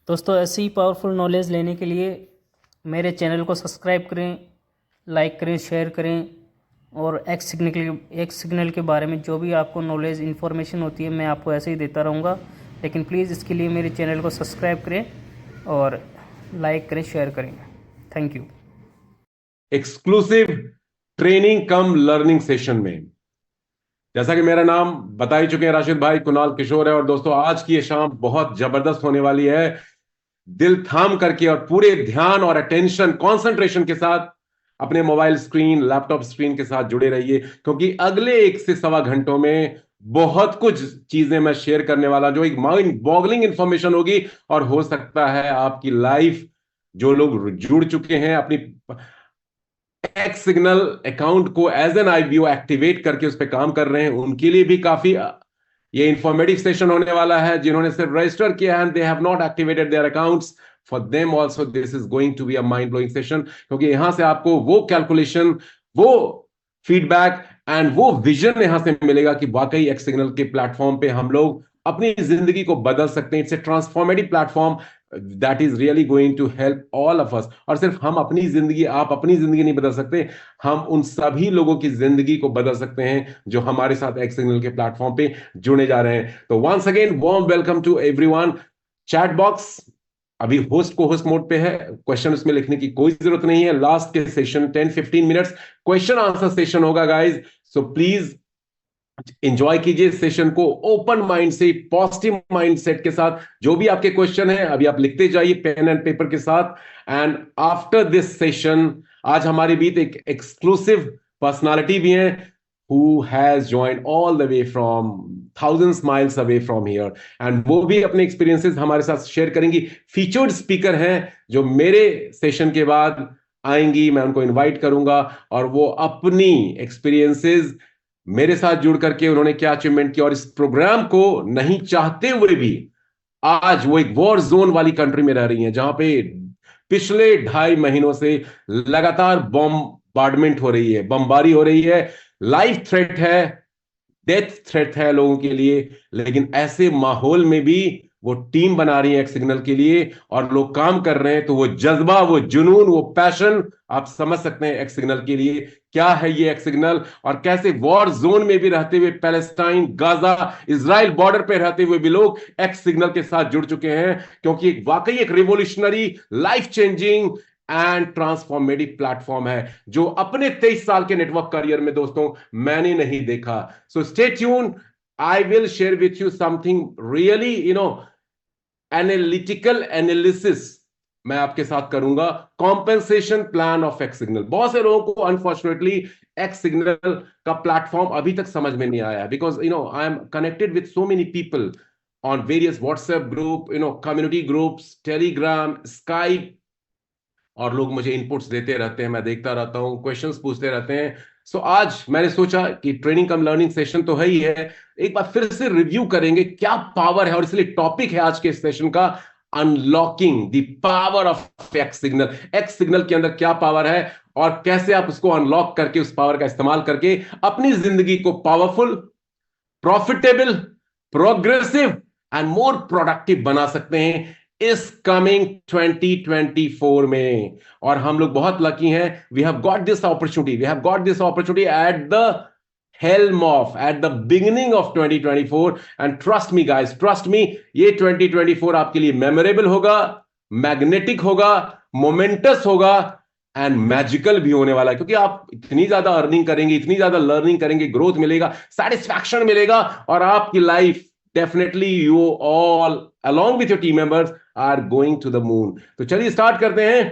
दोस्तों, ऐसी ही powerful knowledge लेने के लिए मेरे चैनल को सब्सक्राइब करें, लाइक करें, शेयर करें। और एक्स सिग्नल के बारे में जो भी आपको नॉलेज इन्फॉर्मेशन होती है मैं आपको ऐसे ही देता रहूँगा। लेकिन प्लीज़ इसके लिए मेरे चैनल को सब्सक्राइब करें और लाइक करें, शेयर करें। Thank you. Exclusive training come learning session में, जैसा कि मेरा नाम बता ही चुके हैं, राशिद भाई कुणाल किशोर है। और दोस्तों, आज की ये शाम बहुत जबरदस्त होने वाली है। दिल थाम करके और पूरे ध्यान और अटेंशन कंसंट्रेशन के साथ अपने मोबाइल स्क्रीन, लैपटॉप स्क्रीन के साथ जुड़े रहिए, क्योंकि अगले 1 से 1.25 घंटों में बहुत कुछ चीजें मैं शेयर करने वाला, जो एक माइंड बॉगलिंग इंफॉर्मेशन होगी। और हो सकता है आपकी लाइफ, जो लोग जुड़ चुके हैं अपनी एक्स सिग्नल अकाउंट को एज एन आईबीओ एक्टिवेट करके उस पर काम कर रहे हैं, उनके लिए भी काफी ये इंफॉर्मेटिव सेशन होने वाला है। जिन्होंने सिर्फ रजिस्टर किया है, they have not activated their accounts, for them also this is going to be a mind blowing session, क्योंकि यहां से आपको वो कैलकुलेशन, वो फीडबैक एंड वो विजन यहां से मिलेगा कि वाकई एक्स सिग्नल के प्लेटफॉर्म पे हम लोग अपनी जिंदगी को बदल सकते हैं। It's a transformative platform that is really going to help all of us. और सिर्फ हम अपनी जिंदगी, आप अपनी जिंदगी नहीं बदल सकते, हम उन सभी लोगों की जिंदगी को बदल सकते हैं जो हमारे साथ एक्स सिग्नल के प्लेटफॉर्म पे जुड़े जा रहे हैं। तो once again warm welcome to everyone. Chat box अभी होस्ट को होस्ट मोड पे है, क्वेश्चन उसमें लिखने की कोई जरूरत नहीं है। लास्ट के session 10-15 minutes question answer session होगा गाइज, सो प्लीज एंजॉय कीजिए सेशन को ओपन माइंड से, पॉजिटिव माइंड सेट के साथ। जो भी आपके क्वेश्चन है अभी आप लिखते जाइए पेन एंड पेपर के साथ। एंड आफ्टर दिस सेशन, आज हमारे बीच एक एक्सक्लूसिव पर्सनालिटी भी है, who has joined all the way from thousands miles away from here, and वो भी अपने एक्सपीरियंसेस हमारे साथ शेयर करेंगी। फीचर्ड स्पीकर हैं जो मेरे सेशन के बाद आएंगी, मैं उनको इनवाइट करूंगा और वो अपनी एक्सपीरियंसेस मेरे साथ जुड़ करके उन्होंने क्या अचीवमेंट किया, और इस प्रोग्राम को नहीं चाहते हुए भी आज वो एक वॉर जोन वाली कंट्री में रह रही हैं, जहां पे पिछले 2.5 महीनों से लगातार बॉम्बार्डमेंट हो रही है, बमबारी हो रही है, लाइफ थ्रेट है, डेथ थ्रेट है लोगों के लिए। लेकिन ऐसे माहौल में भी वो टीम बना रही है एक सिग्नल के लिए, और लोग काम कर रहे हैं। तो वो जज्बा, वो जुनून, वो पैशन आप समझ सकते हैं एक सिग्नल के लिए क्या है ये एक सिग्नल, और कैसे वॉर जोन में भी रहते हुए, पैलेस्टाइन, गाजा, इजराइल बॉर्डर पे रहते हुए भी लोग एक्स सिग्नल के साथ जुड़ चुके हैं। क्योंकि वाकई एक revolutionary, life changing and transformative platform है, जो अपने 23 साल के नेटवर्क करियर में दोस्तों मैंने नहीं देखा। So stay tune, I will share with you something really analytical analysis मैं आपके साथ करूंगा। Compensation plan of X signal, बहुत से लोगों को अनफॉर्चुनेटली एक्स सिग्नल का प्लेटफॉर्म अभी तक समझ में नहीं आया, because I am connected with so many people on various WhatsApp group, community groups, Telegram, Skype, और लोग मुझे इनपुट्स देते रहते हैं, मैं देखता रहता हूं, क्वेश्चंस पूछते रहते हैं। सो आज मैंने सोचा कि ट्रेनिंग कम लर्निंग सेशन तो है ही है, एक बार फिर से रिव्यू करेंगे क्या पावर है, और इसलिए टॉपिक है आज के सेशन का unlocking the power of X signal. X signal के अंदर क्या पावर है और कैसे आप उसको अनलॉक करके, उस पावर का इस्तेमाल करके अपनी जिंदगी को powerful, profitable, progressive and more productive बना सकते हैं इस कमिंग 2024 में। और हम लोग बहुत लकी हैं, we have got this opportunity, at the helm of, at the beginning of 2024, and trust me guys, trust me, ये 2024 आपके लिए मेमोरेबल होगा, मैग्नेटिक होगा, मोमेंटस होगा एंड मैजिकल भी होने वाला है। क्योंकि आप इतनी ज्यादा अर्निंग करेंगे, इतनी ज्यादा लर्निंग करेंगे, ग्रोथ मिलेगा, सेटिस्फैक्शन मिलेगा, और आपकी life definitely, you all along with your team members are going to the moon। तो चलिए स्टार्ट करते हैं।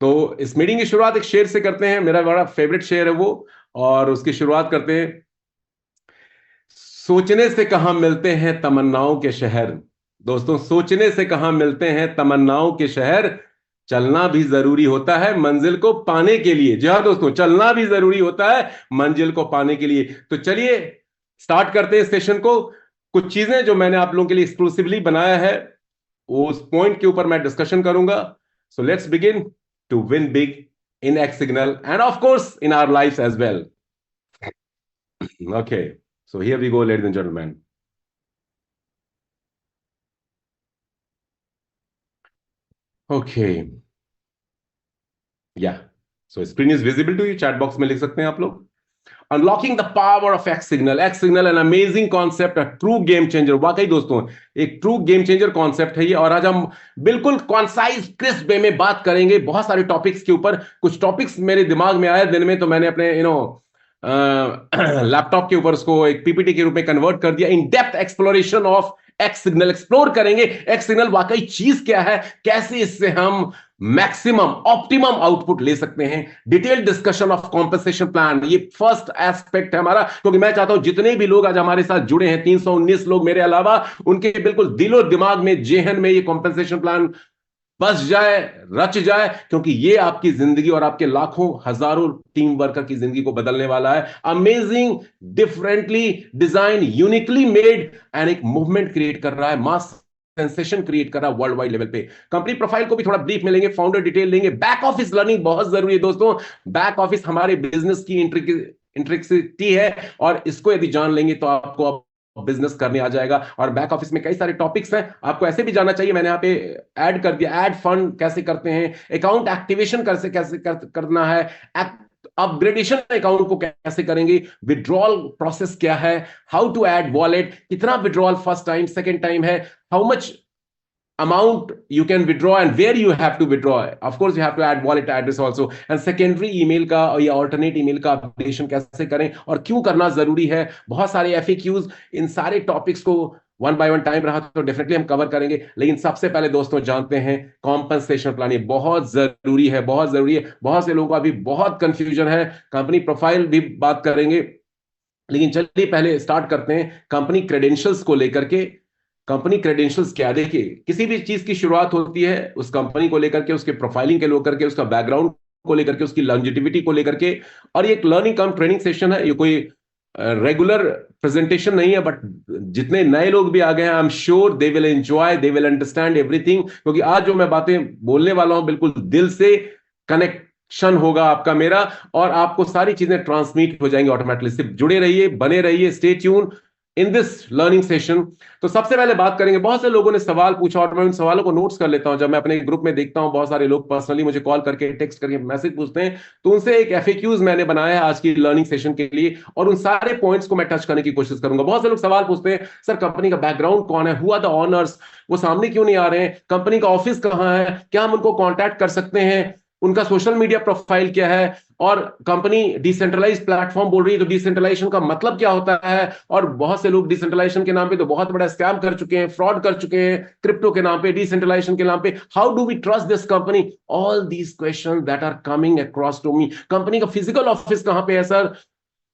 तो इस मीटिंग की शुरुआत एक शेर से करते हैं, मेरा बड़ा फेवरेट शेर है वो, और उसकी शुरुआत करते हैं। सोचने से कहां मिलते हैं तमन्नाओं के शहर, दोस्तों सोचने से कहां मिलते हैं तमन्नाओं के शहर, चलना भी जरूरी होता है मंजिल को पाने के लिए। जी हाँ दोस्तों, चलना भी जरूरी होता है मंजिल को पाने के लिए। तो चलिए स्टार्ट करते हैं सेशन को। कुछ चीजें जो मैंने आप लोगों के लिए एक्सक्लूसिवली बनाया है, उस पॉइंट के ऊपर मैं डिस्कशन करूंगा। So let's begin to win big in X Signal and of course in our lives as well. Okay, so here we go, ladies and gentlemen. Okay, या so screen is visible to you, chat box में लिख सकते हैं आप लोग। Unlocking the power of X signal. X signal an amazing concept, a true game changer. वाकई दोस्तों एक ट्रू गेम चेंजर कॉन्सेप्ट है ये, और आज हम बिल्कुल कॉन्साइज क्रिस्प वे में बात करेंगे बहुत सारे टॉपिक्स के ऊपर। कुछ टॉपिक्स मेरे दिमाग में आए दिन में, तो मैंने अपने लैपटॉप के ऊपर उसको एक पीपीटी के रूप में कन्वर्ट कर दिया। In depth exploration of X signal, explore करेंगे एक्स सिग्नल वाकई चीज क्या है, कैसे इससे हम मैक्सिमम ऑप्टिमम आउटपुट ले सकते हैं। Detail discussion of compensation plan, ये फर्स्ट एस्पेक्ट है हमारा, क्योंकि मैं चाहता हूं जितने भी लोग आज हमारे साथ जुड़े हैं, 319 लोग मेरे अलावा, उनके बिल्कुल दिलो दिमाग में, जेहन में ये कॉम्पेंसेशन प्लान बस जाए, रच जाए, क्योंकि ये आपकी जिंदगी और आपके लाखों हजारों टीम वर्कर की जिंदगी को बदलने वाला है। Amazing, differently design, uniquely made, and एक मूवमेंट क्रिएट कर रहा है, मास सेंसेशन क्रिएट कर रहा है वर्ल्ड वाइड लेवल पे। कंपनी प्रोफाइल को भी थोड़ा ब्रीफ में लेंगे, फाउंडर डिटेल लेंगे, बैक ऑफिस लर्निंग बहुत जरूरी है दोस्तों। बैक ऑफिस हमारे बिजनेस की इंट्रिक्सिटी है, और इसको यदि जान लेंगे तो आपको बिजनेस करने आ जाएगा। और बैक ऑफिस में कई सारे टॉपिक्स हैं, आपको ऐसे भी जानना चाहिए, मैंने यहाँ पे ऐड कर दिया। ऐड फंड कैसे करते हैं, अकाउंट एक्टिवेशन कैसे करना है, अपग्रेडेशन अकाउंट को कैसे करेंगे, विड्रॉल प्रोसेस क्या है, हाउ टू ऐड वॉलेट, कितना withdrawal first time second time है, how much amount you can withdraw and where you have to withdraw. Of course you have to add wallet address also, and secondary email का या alternate email का updation कैसे करें और क्यों करना जरूरी है। बहुत सारे FAQs, इन सारे टॉपिक्स को वन बाय वन, टाइम रहा तो डेफिनेटली हम कवर करेंगे। लेकिन सबसे पहले दोस्तों जानते हैं कॉम्पनसेशन प्लान, ये बहुत जरूरी है, बहुत जरूरी है। बहुत से लोगों को अभी बहुत कंफ्यूजन है। कंपनी प्रोफाइल भी बात करेंगे, लेकिन चलिए पहले स्टार्ट करते हैं कंपनी क्रेडेंशियल्स को लेकर के। कंपनी क्रेडेंशियल्स क्या, देखिए किसी भी चीज की शुरुआत होती है उस कंपनी को लेकर के, उसके प्रोफाइलिंग के लेकर के, उसका बैकग्राउंड को लेकर के, उसकी लॉन्जिटिविटी को लेकर के। और ये एक लर्निंग कम ट्रेनिंग सेशन है, ये कोई रेगुलर प्रेजेंटेशन नहीं है। बट जितने नए लोग भी आ गए हैं, I am sure they will enjoy, they will understand everything, क्योंकि आज जो मैं बातें बोलने वाला हूं बिल्कुल दिल से कनेक्शन होगा आपका मेरा, और आपको सारी चीजें ट्रांसमिट हो जाएंगी ऑटोमेटिकली। सिर्फ जुड़े रहिए, बने रहिए, stay tune in this learning session. तो सबसे पहले बात करेंगे, बहुत से लोगों ने सवाल पूछा और मैं उन सवालों को नोट्स कर लेता हूं। जब मैं अपने ग्रुप में देखता हूं बहुत सारे लोग पर्सनली मुझे कॉल करके, टेक्स्ट करके मैसेज पूछते हैं, तो उनसे एक FAQs मैंने बनाया है आज की लर्निंग सेशन के लिए, और उन सारे पॉइंट्स को मैं टच करने की कोशिश करूंगा। बहुत से लोग सवाल पूछते हैं, सर कंपनी का बैकग्राउंड कौन है, हु आर द ऑनर्स, वो सामने क्यों नहीं आ रहे हैं, कंपनी का ऑफिस कहां है, क्या हम उनको कॉन्टैक्ट कर सकते हैं, उनका सोशल मीडिया प्रोफाइल क्या है, और कंपनी डिसेंट्रलाइज प्लेटफॉर्म बोल रही है तो डिसेंट्रलाइजेशन का मतलब क्या होता है। और बहुत से लोग डिसेंट्रलाइजेशन के नाम पे तो बहुत बड़ा स्कैम कर चुके हैं, फ्रॉड कर चुके हैं, क्रिप्टो के नाम पे, डिसेंट्रलाइजेशन के नाम पे। How do we trust this company, all these questions that are coming across to me. Company का फिजिकल ऑफिस कहां पे है सर,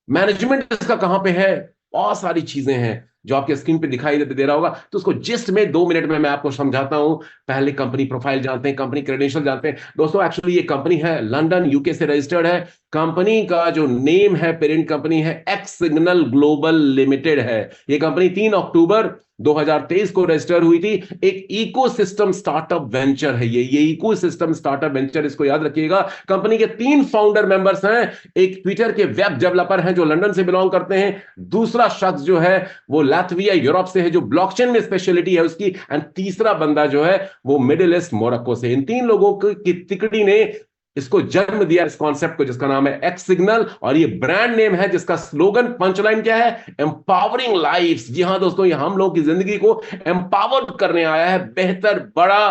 मैनेजमेंट इसका कहां पे है, बहुत सारी चीजें हैं जो आपके स्क्रीन पे दिखाई दे रहा होगा। तो उसको जिस्ट में 2 मिनट में मैं आपको समझाता हूं। पहले कंपनी प्रोफाइल जानते हैं, कंपनी क्रेडेंशियल जानते हैं। दोस्तों एक्चुअली ये कंपनी है लंदन UK से रजिस्टर्ड है। कंपनी का जो नेम है, पेरेंट कंपनी है, एक्स सिग्नल ग्लोबल लिमिटेड है। ये कंपनी 3 अक्टूबर 2023 को रजिस्टर हुई थी। एक इकोसिस्टम स्टार्टअप वेंचर है ये इकोसिस्टम स्टार्टअप वेंचर, इसको याद रखिएगा। कंपनी के 3 फाउंडर मेंबर्स हैं। एक ट्विटर के वेब डेवलपर हैं जो लंदन से बिलोंग करते हैं, दूसरा शख्स जो है वो लातविया यूरोप से है जो ब्लॉकचेन में स्पेशलिटी है उसकी, एंड तीसरा बंदा जो है वो मिडिल ईस्ट मोरक्को से। इन 3 लोगों की तिकड़ी ने इसको जन्म दिया, इस कॉन्सेप्ट को, जिसका नाम है एक्स सिग्नल। और ये ब्रांड नेम है जिसका स्लोगन, पंचलाइन क्या है, एम्पावरिंग लाइव्स। जी हां दोस्तों, ये हम लोगों की जिंदगी को एम्पावर करने आया है, बेहतर बड़ा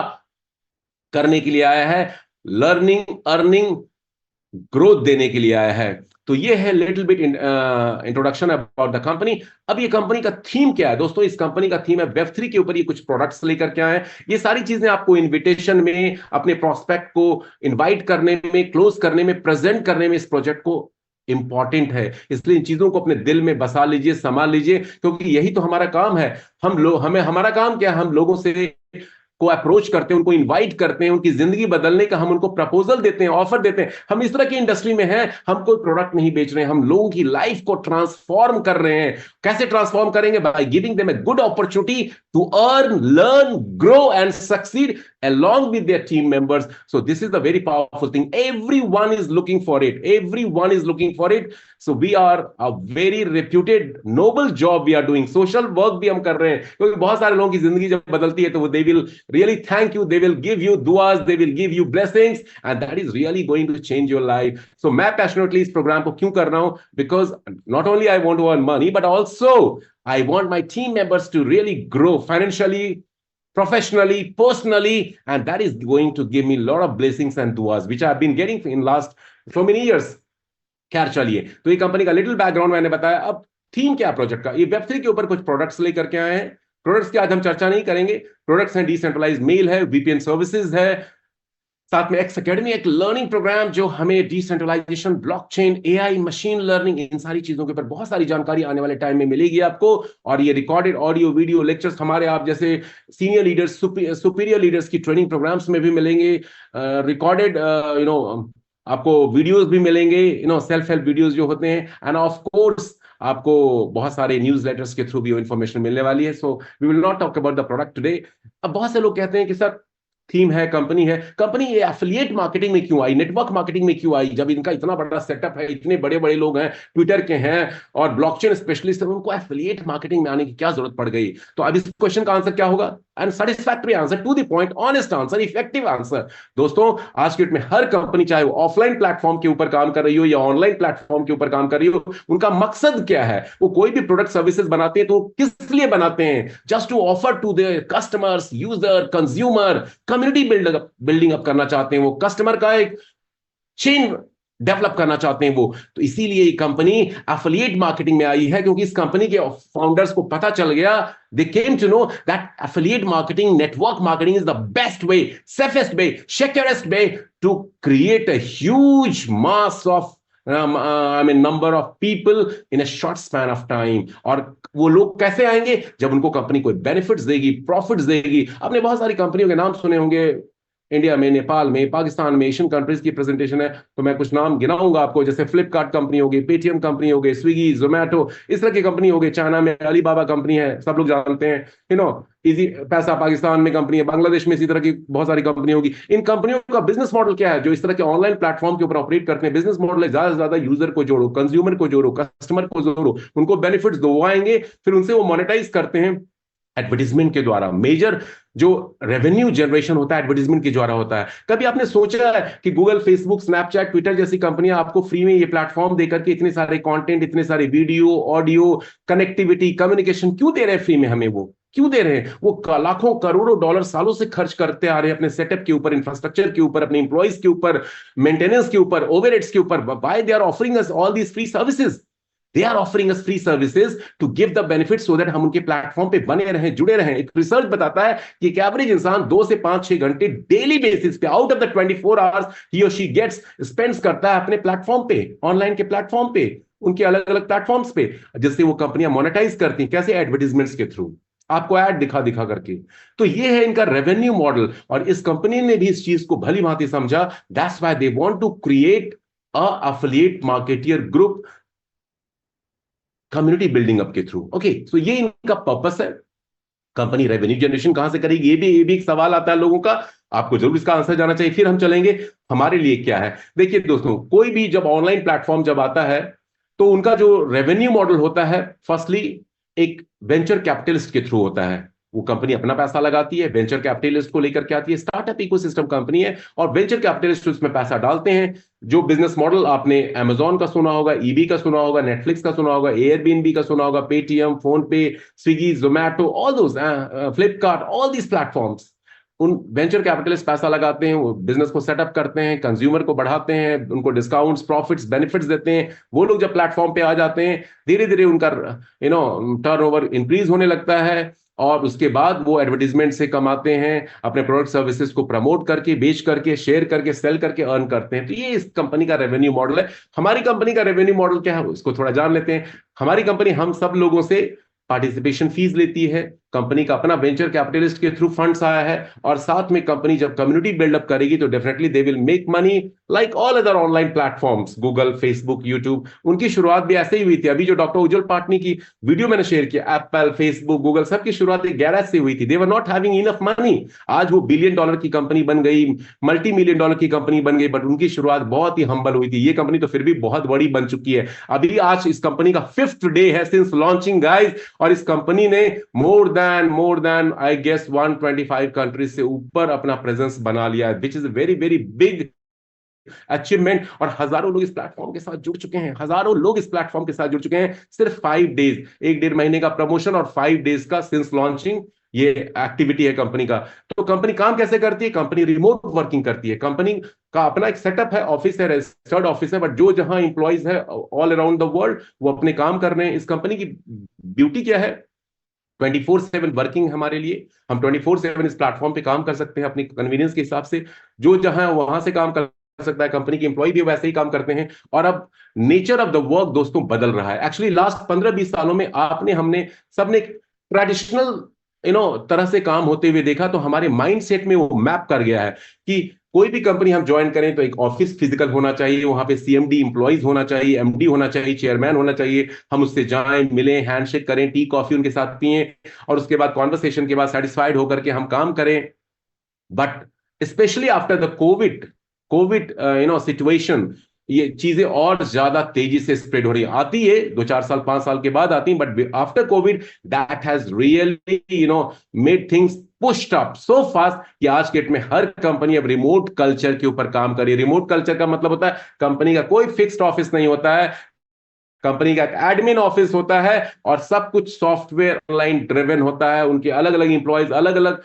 करने के लिए आया है, लर्निंग अर्निंग ग्रोथ देने के लिए आया है। तो ये है little bit introduction about the company. अब ये कंपनी का थीम क्या है दोस्तों, इस कंपनी का थीम है वेब3 के ऊपर ये कुछ प्रोडक्ट्स लेकर के आए हैं। ये सारी चीजें आपको इनविटेशन में, अपने प्रोस्पेक्ट को इनवाइट करने में, क्लोज करने में, प्रेजेंट करने में इस प्रोजेक्ट को इंपॉर्टेंट है। इसलिए इन चीजों को अपने दिल में बसा लीजिए, संभाल लीजिए, क्योंकि यही तो हमारा काम है। हमारा काम क्या है, हम लोगों से को अप्रोच करते हैं, उनको इनवाइट करते हैं, उनकी जिंदगी बदलने का हम उनको प्रपोजल देते हैं, ऑफर देते हैं। हम इस तरह की इंडस्ट्री में हैं, हम कोई प्रोडक्ट नहीं बेच रहे हैं, हम लोगों की लाइफ को ट्रांसफॉर्म कर रहे हैं। कैसे ट्रांसफॉर्म करेंगे, by giving them a good opportunity to earn, learn, grow and succeed along with their team members. So this is the very powerful thing. Everyone is looking for it. Everyone is looking for it. So we are a very reputed noble job we are doing. Social work भी हम कर रहे हैं, क्योंकि बहुत सारे लोगों की जिंदगी जब बदलती है तो वो they will really thank you. They will give you duas, they will give you blessings, and that is really going to change your life. So मैं passionately इस program को क्यों कर रहा हूं? Because not only I want to earn money, but also I want my team members to really grow financially, professionally, personally, and that is going to give me a lot of blessings and duas, which I've been getting in last so many years. खैर चलिए, तो ये company का little background मैंने बताया। अब theme क्या project का? ये वेब3 के ऊपर कुछ प्रोडक्ट्स लेकर के आए हैं। प्रोडक्ट्स की आज हम चर्चा नहीं करेंगे। प्रोडक्ट्स हैं डिसेंट्रलाइज्ड मेल है, वीपीएन सर्विसेज है, साथ में एक्स अकेडमी एक लर्निंग प्रोग्राम जो हमें decentralization, blockchain, AI, machine learning, इन सारी चीजों के ऊपर बहुत सारी जानकारी आने वाले टाइम में मिलेगी आपको। और ये रिकॉर्डेड ऑडियो वीडियो लेक्चर्स हमारे आप जैसे सीनियर लीडर्स, सुपीरियर लीडर्स की ट्रेनिंग प्रोग्राम्स में भी मिलेंगे। रिकॉर्डेड आपको वीडियोस भी मिलेंगे, सेल्फ हेल्प वीडियोस जो होते हैं, एंड ऑफ कोर्स आपको बहुत सारे न्यूज़लेटर्स के थ्रू भी इन्फॉर्मेशन मिलने वाली है। So we will not talk about the product today. अब बहुत से लोग कहते हैं कि सर थीम है, कंपनी है, कंपनी ये एफिलिएट मार्केटिंग में क्यों आई, नेटवर्क मार्केटिंग में क्यों आई, जब इनका इतना बड़ा सेटअप है, इतने बड़े बड़े लोग हैं, ट्विटर के हैं और ब्लॉकचेन स्पेशलिस्ट हैं, उनको एफिलिएट मार्केटिंग में आने की क्या जरूरत पड़ गई? तो अब इस क्वेश्चन का आंसर क्या होगा? And satisfactory answer, to the point, honest answer, effective answer. दोस्तों आज के डेट में हर कंपनी, चाहे वो ऑफलाइन प्लेटफॉर्म के ऊपर काम कर रही हो या ऑनलाइन प्लेटफॉर्म के ऊपर काम कर रही हो, उनका मकसद क्या है? वो कोई भी प्रोडक्ट सर्विसेज बनाते हैं तो किस लिए बनाते हैं? Just to offer to their customers, user, consumer, community building up करना चाहते हैं, वो कस्टमर का एक चेन डेवलप करना चाहते हैं वो। तो इसीलिए ये कंपनी एफिलिएट मार्केटिंग में आई है, क्योंकि इस कंपनी के फाउंडर्स को पता चल गया, they came to know that affiliate marketing, network marketing is the best way, safest way, securest way to create a huge mass of number of people in a short span of time. और वो लोग कैसे आएंगे? जब उनको company कोई benefits देगी, profits देगी। आपने बहुत सारी कंपनियों के नाम सुने होंगे, इंडिया में, नेपाल में, पाकिस्तान में, एशियन कंट्रीज की प्रेजेंटेशन है, तो मैं कुछ नाम गिनाऊंगा आपको, जैसे फ्लिपकार्ट कंपनी होगी, पेटीएम कंपनी होगी, स्विगी, जोमेटो, इस तरह की कंपनी होगी। चाइना में अलीबाबा कंपनी है, सब लोग जानते हैं, इजी पैसा पाकिस्तान में कंपनी है, बांग्लादेश में इसी तरह की बहुत सारी कंपनी होगी। इन कंपनियों का बिजनेस मॉडल क्या है? जो इस तरह के ऑनलाइन प्लेटफॉर्म के ऊपर ऑपरेट करते हैं, बिजनेस मॉडल है ज्यादा से ज्यादा यूजर को जोड़ो, कंज्यूमर को जोड़ो, कस्टमर को जोड़ो, उनको बेनिफिट्स दो, आएंगे, फिर उनसे वो मोनेटाइज करते हैं एडवर्टीजमेंट के द्वारा। मेजर जो रेवेन्यू जनरेशन होता है एडवर्टीजमेंट के द्वारा होता है। कभी आपने सोचा है कि गूगल, फेसबुक, स्नैपचैट, ट्विटर जैसी कंपनियां आपको फ्री में ये प्लेटफॉर्म देकर के इतने सारे कंटेंट, इतने सारे वीडियो, ऑडियो, कनेक्टिविटी, कम्युनिकेशन क्यों दे रहे हैं फ्री में? हमें वो क्यों दे रहे हैं? वो लाखों करोड़ों डॉलर सालों से खर्च करते आ रहे हैं अपने सेटअप के ऊपर, इंफ्रास्ट्रक्चर के ऊपर, अपने इंप्लॉइज के ऊपर, मेंटेनेंस के ऊपर, ओवरहेड्स के ऊपर। Why they are offering us all these free services? They are offering us free services to give the benefits so that हम उनके प्लेटफॉर्म पे बने रहें, जुड़े रहें। एक रिसर्च बताता है कि एक एवरेज इंसान 2 से 5-6 घंटे डेली बेसिस पे, आउट ऑफ द 24 आवर्स ही और शी गेट्स, स्पेंड्स करता है अपने प्लेटफॉर्म पे, ऑनलाइन के प्लेटफॉर्म पे, उनके अलग अलग प्लेटफॉर्म्स पे, जिससे वो कंपनियां मोनेटाइज करती हैं। कैसे? एडवर्टीजमेंट्स के थ्रू, आपको ऐड दिखा दिखा करके। तो ये है इनका रेवेन्यू मॉडल, और इस कंपनी ने भी इस चीज को भली भांति समझा। That's why they want to create a affiliate marketer group, community building up के थ्रू। ओके, सो ये इनका पर्पस है। कंपनी रेवेन्यू जनरेशन कहां से करेगी? ये भी एक सवाल आता है लोगों का, आपको जरूर इसका आंसर जाना चाहिए। फिर हम चलेंगे हमारे लिए क्या है। देखिए दोस्तों, कोई भी जब ऑनलाइन प्लेटफॉर्म जब आता है तो उनका जो रेवेन्यू मॉडल होता है, फर्स्टली एक वेंचर कैपिटलिस्ट के थ्रू होता है। वो कंपनी अपना पैसा लगाती है, वेंचर कैपिटलिस्ट को लेकर के आती है। स्टार्टअप इकोसिस्टम कंपनी है और वेंचर कैपिटलिस्ट उसमें पैसा डालते हैं। जो बिजनेस मॉडल आपने अमेजॉन का सुना होगा, ईबी का सुना होगा, नेटफ्लिक्स का सुना होगा, एयरबीएनबी का सुना होगा, पेटीएम, फोन पे, Swiggy, Zomato, all those, Flipkart, all these platforms, उन वेंचर कैपिटलिस्ट पैसा लगाते हैं, वो बिजनेस को सेटअप करते हैं, कंज्यूमर को बढ़ाते हैं, उनको डिस्काउंट्स, प्रॉफिट्स, बेनिफिट्स देते हैं। वो लोग जब प्लेटफॉर्म पे आ जाते हैं, धीरे धीरे उनका टर्नओवर इंक्रीज होने लगता है, और उसके बाद वो एडवर्टीजमेंट से कमाते हैं, अपने प्रोडक्ट सर्विसेज को प्रमोट करके, बेच करके, शेयर करके, सेल करके अर्न करते हैं। तो ये इस कंपनी का रेवेन्यू मॉडल है। हमारी कंपनी का रेवेन्यू मॉडल क्या है, इसको थोड़ा जान लेते हैं। हमारी कंपनी हम सब लोगों से पार्टिसिपेशन फीस लेती है। कंपनी का अपना वेंचर कैपिटलिस्ट के थ्रू फंड्स आया है, और साथ में कंपनी जब कम्युनिटी बिल्डअप करेगी तो definitely they will make money like all other online platforms, Google, Facebook, YouTube. उनकी शुरुआत भी ऐसे ही हुई थी। अभी जो डॉक्टर उज्जवल पाटनी की वीडियो मैंने शेयर किया, एप्पल, फेसबुक, गूगल, सबकी शुरुआत एक गैराज से हुई थी। They were not having enough money. आज वो $1 बिलियन की कंपनी बन गई, $multi-million की कंपनी बन गई, बट उनकी शुरुआत बहुत ही हम्बल हुई थी। ये कंपनी तो फिर भी बहुत बड़ी बन चुकी है। अभी आज इस कंपनी का 5th डे है सिंस लॉन्चिंग गाइज, और इस कंपनी ने more more than I guess 125 countries से ऊपर अपना प्रेजेंस बना लिया है, which is very very big achievement. और हजारों लोग इस प्लेटफॉर्म के साथ जुड़ चुके हैं, हजारों लोग इस प्लेटफॉर्म के साथ जुड़ चुके हैं। सिर्फ 5 डेज, 1-1.5 महीने का प्रमोशन और 5 डेज का सिंस लॉन्चिंग ये एक्टिविटी है कंपनी का। तो कंपनी काम कैसे करती है? कंपनी रिमोट वर्किंग करती है। कंपनी का अपना एक सेटअप है, ऑफिस है, रजिस्टर्ड ऑफिस है, बट जो जहां इंप्लॉइज है ऑल अराउंड द वर्ल्ड वो अपने काम कर रहे हैं। इस कंपनी की ब्यूटी क्या है? 24/7 वर्किंग हमारे लिए। हम 24/7 इस प्लेटफॉर्म पे काम कर सकते हैं अपनी कन्वीनियंस के हिसाब से। जो जहां वहां से काम कर सकता है, कंपनी के एम्प्लॉय भी वैसे ही काम करते हैं। और अब नेचर ऑफ द वर्क दोस्तों बदल रहा है। एक्चुअली लास्ट 15-20 सालों में आपने हमने सबने ट्रेडिशनल तरह से काम होते हुए देखा, तो हमारे माइंडसेट में वो मैप कर गया है कि कोई भी कंपनी हम ज्वाइन करें तो एक ऑफिस फिजिकल होना चाहिए, वहां पे सीएमडी इंप्लॉइज होना चाहिए, एमडी होना चाहिए, चेयरमैन होना चाहिए। हम उससे जाएं, मिलें, हैंडशेक करें, टी कॉफी उनके साथ पिएं, और उसके बाद कॉन्वर्सेशन के बाद सेटिस्फाइड होकर के हम काम करें। But specially after the Covid situation, ये चीजें और ज्यादा तेजी से स्प्रेड हो रही है। आती है 2-4 साल 5 साल के बाद आती है, but after Covid that has really made things pushed up so fast कि आज के डेट में हर कंपनी अब रिमोट कल्चर के ऊपर काम कर रही है। रिमोट कल्चर का मतलब होता है कंपनी का कोई फिक्स्ड ऑफिस नहीं होता है, कंपनी का एक एडमिन ऑफिस होता है, और सब कुछ सॉफ्टवेयर ऑनलाइन ड्रिवन होता है। उनके अलग अलग इंप्लॉइज अलग अलग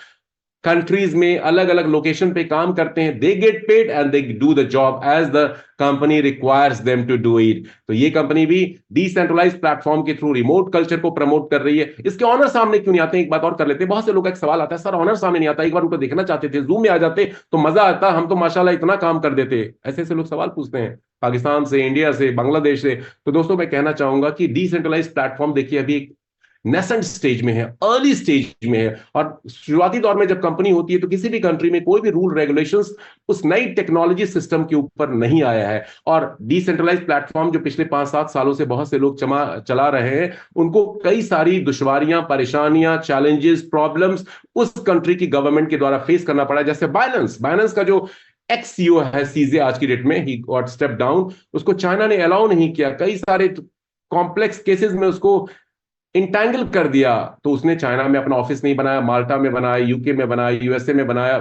कंट्रीज में अलग अलग लोकेशन पे काम करते हैं। They get paid and they do the job as the company requires them to do it. तो ये कंपनी भी डिसेंट्रलाइज्ड प्लेटफॉर्म के थ्रू रिमोट कल्चर को प्रमोट कर रही है। इसके ऑनर सामने क्यों नहीं आते? एक बात और कर लेते हैं। बहुत से लोग का एक सवाल आता है, सर ऑनर सामने नहीं आता, एक बार उनको देखना चाहते थे, जूम में आ जाते तो मजा आता, हम तो माशाल्लाह इतना काम कर देते। ऐसे ऐसे लोग सवाल पूछते हैं पाकिस्तान से, इंडिया से, बांग्लादेश से। तो दोस्तों मैं कहना चाहूंगा कि डिसेंट्रलाइज्ड प्लेटफॉर्म देखिए अभी एक नेसेंट स्टेज में है, अर्ली स्टेज में है। और शुरुआती दौर में जब कंपनी होती है तो किसी भी कंट्री में कोई भी रूल रेगुलेशंस उस नई टेक्नोलॉजी सिस्टम के ऊपर नहीं आया है। और डिसेंट्रलाइज्ड प्लेटफॉर्म जो पिछले 5-7 सालों से बहुत से लोग चला रहे हैं, उनको कई सारी दुश्वारियां, परेशानियां, चैलेंजेस, प्रॉब्लम्स उस कंट्री की गवर्नमेंट के द्वारा फेस करना पड़ा। जैसे बाइनेंस का जो एक्स सीईओ है सीजे, आज की डेट में ही गॉट स्टेप डाउन, उसको चाइना ने अलाउ नहीं किया। कई सारे कॉम्प्लेक्स केसेस में उसको इंटैंगल कर दिया। तो उसने चाइना में अपना ऑफिस नहीं बनाया, माल्टा में बनाया, यूके में बनाया, यूएसए में बनाया,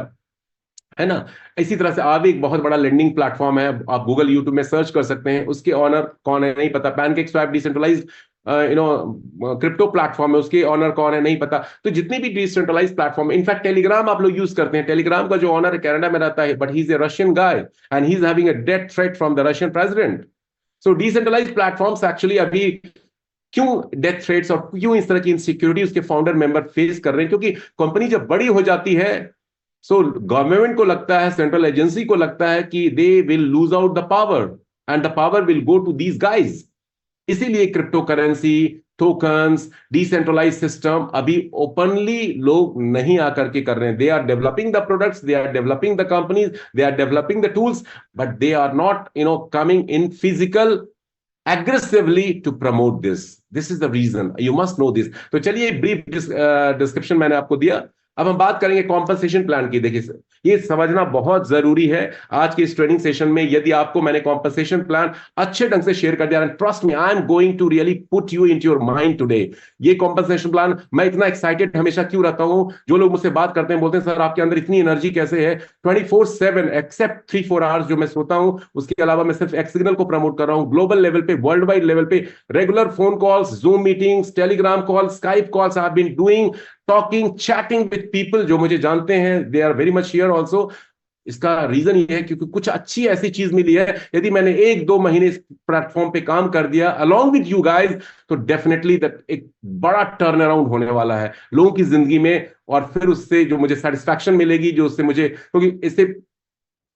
है ना। इसी तरह से आप एक बहुत बड़ा लेंडिंग प्लेटफॉर्म है, आप गूगल यूट्यूब में सर्च कर सकते हैं, उसके ऑनर कौन है नहीं पता। Pancake Swap decentralized crypto platform है, उसके ऑनर कौन है नहीं पता। तो जितने भी डिसेंट्रलाइज्ड प्लेटफॉर्म, इनफैक्ट टेलीग्राम आप लोग यूज करते हैं, टेलीग्राम का जो ऑनर है कनाडा में रहता है, but he is a Russian guy and he is having a death threat from the Russian president. So decentralized platforms actually अभी क्यों डेथ थ्रेट्स और क्यों इस तरह की इनसिक्योरिटी उसके फाउंडर मेंबर फेस कर रहे हैं? क्योंकि कंपनी जब बड़ी हो जाती है, सो गवर्नमेंट को लगता है, सेंट्रल एजेंसी को लगता है कि they will lose out the power and the power will go to these guys. इसीलिए crypto currency, tokens, decentralize system अभी ओपनली लोग नहीं आकर के कर रहे हैं। They are developing the products, they are developing the companies, they are developing the tools, but they are not coming in physical aggressively to promote this. This is the reason. You must know this. तो चलिए brief description मैंने आपको दिया। अब हम बात करेंगे compensation plan की। देखिए ये समझना बहुत जरूरी है आज के इस ट्रेनिंग सेशन में। यदि आपको मैंने कॉम्पनसेशन प्लान अच्छे ढंग से शेयर कर दिया, trust me, I am going to really put you into your mind today. ये कॉम्पनसेशन प्लान, मैं इतना एक्साइटेड हमेशा क्यों रहता हूं? जो लोग मुझसे बात करते हैं बोलते हैं सर आपके अंदर इतनी एनर्जी कैसे है? 24/7 एक्सेप्ट 3-4 आवर्स जो मैं सोता हूं, उसके अलावा मैं सिर्फ एक्स सिग्नल को प्रमोट कर रहा हूं। ग्लोबल लेवल पे, वर्ल्ड वाइड लेवल पे regular phone calls, Zoom meetings, Telegram calls, Skype calls I have been doing, talking, chatting with people जो मुझे जानते हैं। They are very much here also. इसका रीजन ये है क्योंकि कुछ अच्छी ऐसी चीज मिली है। यदि मैंने 1-2 महीने इस प्लेटफॉर्म पे काम कर दिया अलोंग विद यू गाइज, तो डेफिनेटली दैट एक बड़ा टर्न अराउंड होने वाला है लोगों की जिंदगी में। और फिर उससे जो मुझे सेटिस्फैक्शन मिलेगी, जो उससे मुझे, क्योंकि इससे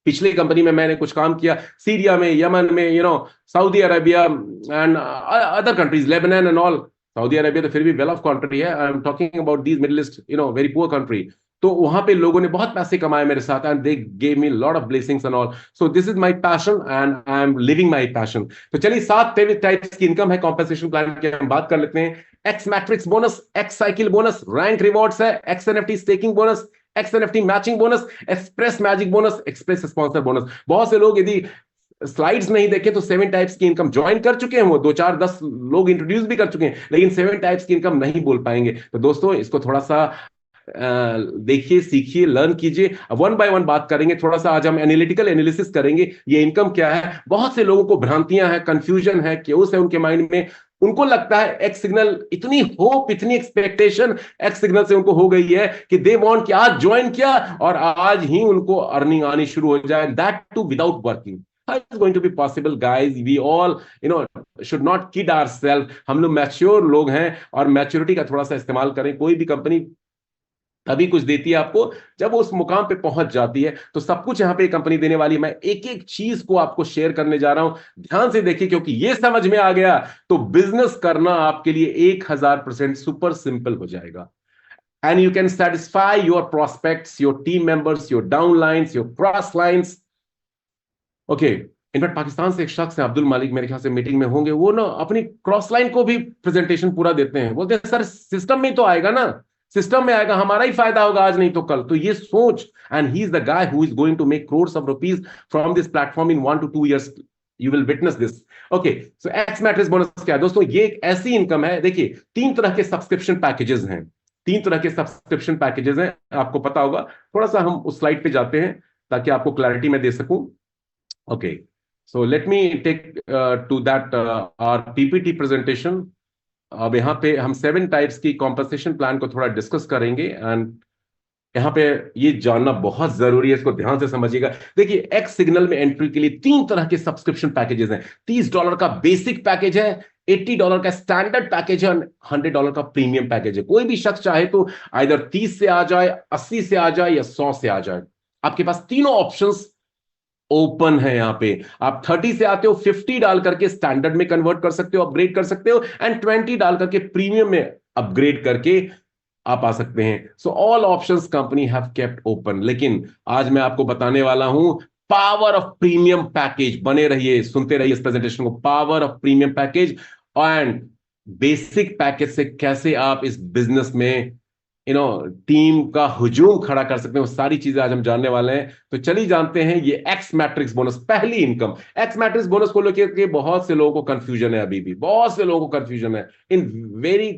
पिछले कंपनी में मैंने कुछ काम किया सीरिया में, यमन में, Saudi Arabia and other countries, Lebanon and all. Saudi Arabia तो फिर भी वेल ऑफ कंट्री है, I am talking about these middle east, very poor country. तो वहां पे लोगों ने बहुत पैसे कमाए मेरे साथ and they gave me lot of blessings and all. So this is my passion and I am living my passion. तो चलिए 7 टाइप्स की इनकम है कॉम्पेंसेशन प्लान की, हम बात कर लेते हैं। X matrix bonus, X cycle bonus, rank rewards है, X NFT staking bonus, X NFT matching bonus, express magic bonus, express sponsor bonus. बहुत से लोग यदि स्लाइड्स नहीं देखे तो 7 टाइप्स की इनकम ज्वाइन कर चुके हैं, वो 2 4 10 लोग इंट्रोड्यूस भी कर चुके हैं, लेकिन 7 टाइप्स की इनकम नहीं बोल पाएंगे। तो दोस्तों इसको थोड़ा सा देखिए, सीखिए, लर्न कीजिए। वन बाय वन बात करेंगे, थोड़ा सा आज हम एनालिटिकल एनालिसिस करेंगे, ये इनकम क्या है। बहुत से लोगों को भ्रांतियां हैं, कंफ्यूजन है, क्योस है उनके माइंड में। उनको लगता है एक्स सिग्नल, इतनी होप, इतनी एक्सपेक्टेशन एक्स सिग्नल से उनको हो गई है कि दे वांट कि आज ज्वाइन किया और आज ही उनको अर्निंग आनी शुरू हो जाए, that to without working. How is going to be possible, guys? We all, should not kid ourselves. हम लोग मैच्योर लोग हैं और मैच्योरिटी का थोड़ा सा इस्तेमाल करें। कोई भी कंपनी तभी कुछ देती है आपको जब वो उस मुकाम पे पहुंच जाती है। तो सब कुछ यहां पे कंपनी देने वाली है। मैं एक एक चीज को आपको शेयर करने जा रहा हूं, ध्यान से देखिए, क्योंकि ये समझ में आ गया तो बिजनेस करना आपके लिए 1000% सुपर सिंपल हो जाएगा। And you can satisfy your prospects, your team members, your down lines, your cross lines. Okay, in fact Pakistan से एक शख्स है, अब्दुल मालिक, मेरे ख्याल से मीटिंग में होंगे, वो ना अपनी क्रॉस लाइन को भी प्रेजेंटेशन पूरा देते हैं। बोलते हैं सर सिस्टम में तो आएगा ना, सिस्टम में आएगा, हमारा ही फायदा होगा आज नहीं तो कल। तो ये सोच, and he is the guy who is going to make crores of rupees from this platform in 1 to 2 years। You will witness this. Okay, so X matrix bonus क्या है दोस्तों? ये एक ऐसी इनकम है, देखिए 3 तरह के सब्सक्रिप्शन पैकेजेस हैं। 3 तरह के सब्सक्रिप्शन पैकेजेस हैं, आपको पता होगा। थोड़ा सा हम उस स्लाइड पे जाते हैं ताकि आपको क्लैरिटी में दे सकूं। Okay, so let me take to that our PPT presentation. अब यहाँ पे हम 7 टाइप्स की कॉम्पनसेशन प्लान को थोड़ा डिस्कस करेंगे, एंड यहाँ पे ये जानना बहुत जरूरी है, इसको ध्यान से समझिएगा। देखिए, एक्स सिग्नल में एंट्री के लिए 3 तरह के सब्सक्रिप्शन पैकेजेस हैं। $30 का बेसिक पैकेज है, $80 का स्टैंडर्ड पैकेज है, $100 का प्रीमियम पैकेज है। कोई भी शख्स चाहे तो आइदर 30 से आ जाए, 80 से आ जाए या 100 से आ जाए। आपके पास तीनों ऑप्शंस ओपन है। यहां पे आप 30 से आते हो, 50 डाल करके स्टैंडर्ड में कन्वर्ट कर सकते हो, अपग्रेड कर सकते हो, एंड 20 डाल करके प्रीमियम में अपग्रेड करके आप आ सकते हैं। So all options company have kept open. लेकिन आज मैं आपको बताने वाला हूं पावर ऑफ प्रीमियम पैकेज। बने रहिए, सुनते रहिए इस प्रेजेंटेशन को। Power of premium package and basic package से कैसे आप इस बिजनेस में टीम का हुजूम खड़ा कर सकते हैं, वो सारी चीजें आज हम जानने वाले हैं। तो चलिए जानते हैं ये एक्स मैट्रिक्स बोनस, पहली इनकम। एक्स मैट्रिक्स बोनस को लेकर बहुत से लोगों को कंफ्यूजन है, अभी भी बहुत से लोगों को कंफ्यूजन है। In very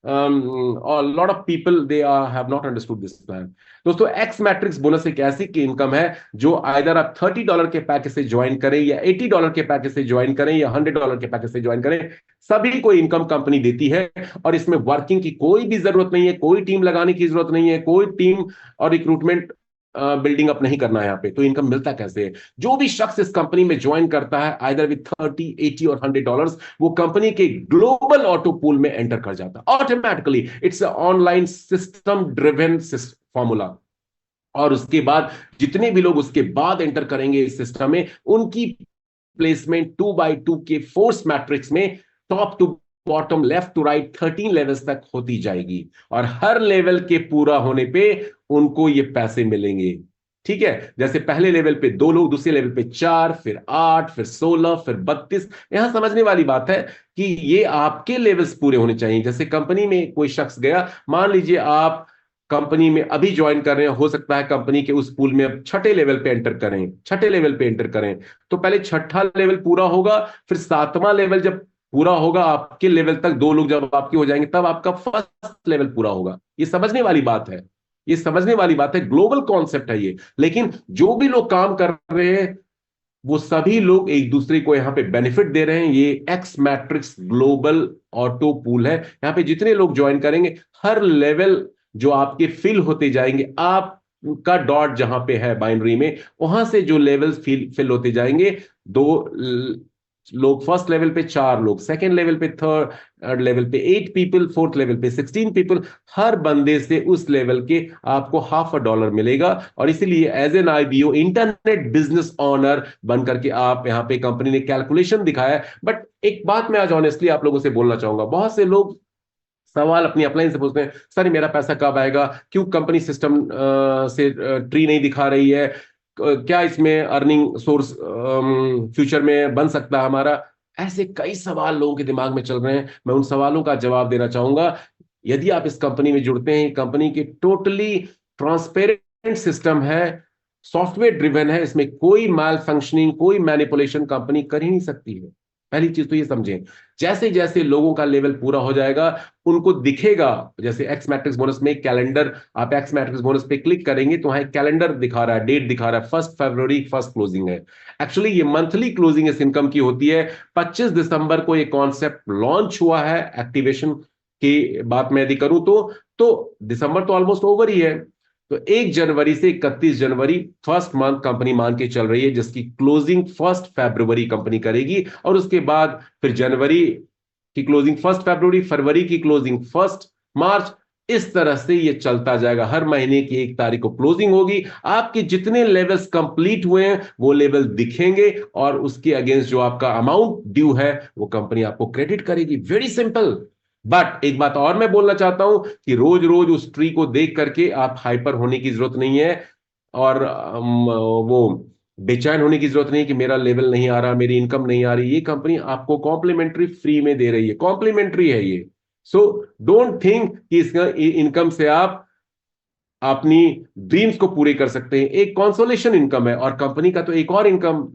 lot of people they have not understood this plan. दोस्तों, एक्स मैट्रिक्स बोनस एक ऐसी की इनकम है जो आइदर आप $30 के पैकेज से ज्वाइन करें, या $80 के पैकेज से ज्वाइन करें, या $100 के पैकेज से ज्वाइन करें, सभी को इनकम कंपनी देती है। और इसमें वर्किंग की कोई भी जरूरत नहीं है, कोई टीम लगाने की जरूरत नहीं है, कोई टीम और रिक्रूटमेंट बिल्डिंग अप नहीं करना है यहाँ पे। तो इनकम मिलता कैसे है? जो भी शख्स इस कंपनी में ज्वाइन करता है आइदर विद 30, 80 और $100, वो कंपनी के ग्लोबल ऑटो पूल में एंटर कर जाता है automatically. It's online system driven formula. और उसके बाद जितने भी लोग उसके बाद एंटर करेंगे इस सिस्टम में, उनकी प्लेसमेंट 2x2 के फोर्स मैट्रिक्स में top to bottom, left to right 13 levels तक होती जाएगी। और हर लेवल के पूरा होने पे उनको ये पैसे मिलेंगे। ठीक है, जैसे पहले लेवल पे 2 लोग, दूसरे लेवल पे 4, फिर 8, फिर 16, फिर 32। यहां समझने वाली बात है कि ये आपके लेवल्स पूरे होने चाहिए। जैसे कंपनी में कोई शख्स गया, मान लीजिए आप कंपनी में अभी ज्वाइन कर रहे हैं, हो सकता है कंपनी के उस पूल में अब 6ठे लेवल पे एंटर करें, 6ठे लेवल पे एंटर करें। तो पहले 6ठा लेवल पूरा होगा, फिर 7वां लेवल जब पूरा होगा, आपके लेवल तक 2 लोग जब आपके हो जाएंगे, तब आपका फर्स्ट लेवल पूरा होगा। ये समझने वाली बात है, ये समझने वाली बात है, ग्लोबल कॉन्सेप्ट है ये। लेकिन जो भी लोग काम कर रहे हैं वो सभी लोग एक दूसरे को यहां पे बेनिफिट दे रहे हैं। ये x matrix global auto pool है। यहां पे जितने लोग ज्वाइन करेंगे, हर लेवल जो आपके फिल होते जाएंगे, आपका डॉट जहां पे है बाइनरी में, वहां से जो लेवल्स फिल होते जाएंगे, 2 लोग फर्स्ट लेवल पे, 4 लोग सेकंड लेवल पे, थर्ड लेवल पे 8 पीपल, फोर्थ लेवल पे 16 पीपल। हर बंदे से उस लेवल के आपको $50 मिलेगा। और इसीलिए as an IBO, internet business owner बन करके आप यहां पे, कंपनी ने कैलकुलेशन दिखाया। बट एक बात मैं आज ऑनेस्टली आप लोगों से बोलना चाहूंगा, बहुत से लोग सवाल अपनी अपलाइन से पूछते हैं, सर मेरा पैसा कब आएगा, क्यों कंपनी सिस्टम से ट्री नहीं दिखा रही है, क्या इसमें अर्निंग सोर्स फ्यूचर में बन सकता है हमारा। ऐसे कई सवाल लोगों के दिमाग में चल रहे हैं। मैं उन सवालों का जवाब देना चाहूंगा। यदि आप इस कंपनी में जुड़ते हैं, कंपनी की टोटली ट्रांसपेरेंट सिस्टम है, सॉफ्टवेयर ड्रिवन है, इसमें कोई मैल फंक्शनिंग, कोई मैनिपुलेशन कंपनी कर ही नहीं सकती है। पहली चीज तो ये समझें। जैसे जैसे लोगों का लेवल पूरा हो जाएगा, उनको दिखेगा, जैसे एक्स मैट्रिक्स बोनस में कैलेंडर, आप एक्स मैट्रिक्स बोनस पे क्लिक करेंगे तो वहां एक कैलेंडर दिखा रहा है, डेट दिखा रहा है, 1 फरवरी फर्स्ट क्लोजिंग है। एक्चुअली ये मंथली क्लोजिंग इस इनकम की होती है। 25 दिसंबर को ये कॉन्सेप्ट लॉन्च हुआ है। एक्टिवेशन की बात मैं यदि करूं तो दिसंबर तो ऑलमोस्ट ओवर ही है। तो 1 जनवरी से 31 जनवरी फर्स्ट मंथ कंपनी मान के चल रही है, जिसकी क्लोजिंग 1 फरवरी कंपनी करेगी, और उसके बाद फिर जनवरी की क्लोजिंग 1 फरवरी, फरवरी की क्लोजिंग 1 मार्च। इस तरह से ये चलता जाएगा। हर महीने की 1 तारीख को क्लोजिंग होगी। आपके जितने लेवल्स कंप्लीट हुए हैं वो लेवल दिखेंगे, और उसके अगेंस्ट जो आपका अमाउंट ड्यू है वो कंपनी आपको क्रेडिट करेगी। Very simple. बट एक बात और मैं बोलना चाहता हूं कि रोज रोज उस ट्री को देख करके आप हाइपर होने की जरूरत नहीं है, और वो बेचैन होने की जरूरत नहीं है कि मेरा लेवल नहीं आ रहा, मेरी इनकम नहीं आ रही। ये कंपनी आपको कॉम्प्लीमेंट्री फ्री में दे रही है, कॉम्प्लीमेंट्री है ये। सो डोंट थिंक कि इस इनकम से आप अपनी ड्रीम्स को पूरे कर सकते हैं। एक कंसोलेशन इनकम है, और कंपनी का तो एक और इनकम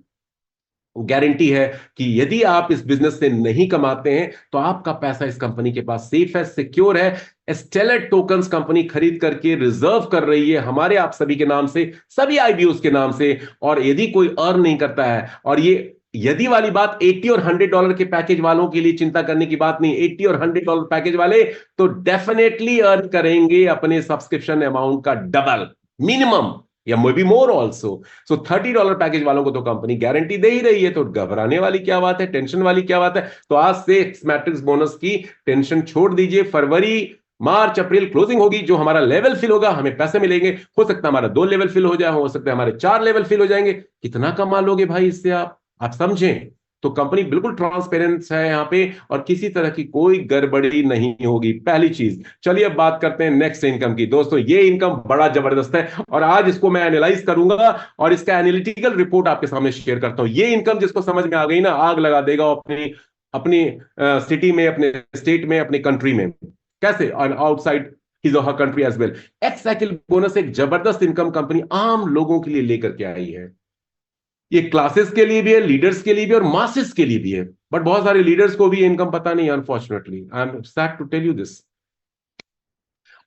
गारंटी है कि यदि आप इस बिजनेस से नहीं कमाते हैं तो आपका पैसा इस कंपनी के पास सेफ है, सिक्योर है। स्टेलर टोकन्स कंपनी खरीद करके रिजर्व कर रही है हमारे आप सभी के नाम से, सभी आईबीओस के नाम से। और यदि कोई अर्न नहीं करता है, और ये यदि वाली बात $80 और $100 के पैकेज वालों के लिए चिंता करने की बात नहीं, $80 और $100 पैकेज वाले तो डेफिनेटली अर्न करेंगे अपने सब्सक्रिप्शन अमाउंट का डबल मिनिमम, या may be more also. So $30 package वालों को तो कंपनी गारंटी दे ही रही है, तो घबराने वाली क्या बात है, टेंशन वाली क्या बात है। तो आज से मैट्रिक्स बोनस की टेंशन छोड़ दीजिए। फरवरी मार्च अप्रैल क्लोजिंग होगी, जो हमारा लेवल फिल होगा हमें पैसे मिलेंगे। हो सकता है हमारा 2 लेवल फिल हो जाए, हो सकता है हमारे 4 लेवल फिल हो जाएंगे। कितना कमा लोगे भाई इससे आप समझें। तो कंपनी बिल्कुल ट्रांसपेरेंस है यहां पे, और किसी तरह की कोई गड़बड़ी नहीं होगी, पहली चीज। चलिए अब बात करते हैं नेक्स्ट इनकम की। दोस्तों ये इनकम बड़ा जबरदस्त है, और आज इसको मैं एनालाइज करूंगा और इसका एनालिटिकल रिपोर्ट आपके सामने शेयर करता हूं। ये इनकम जिसको समझ में आ गई ना, आग लगा देगा अपनी अपनी सिटी में, अपने स्टेट में, अपने कंट्री में। कैसे? और outside his or her country as well. X cycle bonus एक जबरदस्त इनकम कंपनी आम लोगों के लिए लेकर के आई है। ये क्लासेस के लिए भी है, लीडर्स के लिए भी, और मासेस के लिए भी है। बट बहुत सारे लीडर्स को भी इनकम पता नहीं, unfortunately. I am sad to tell you this.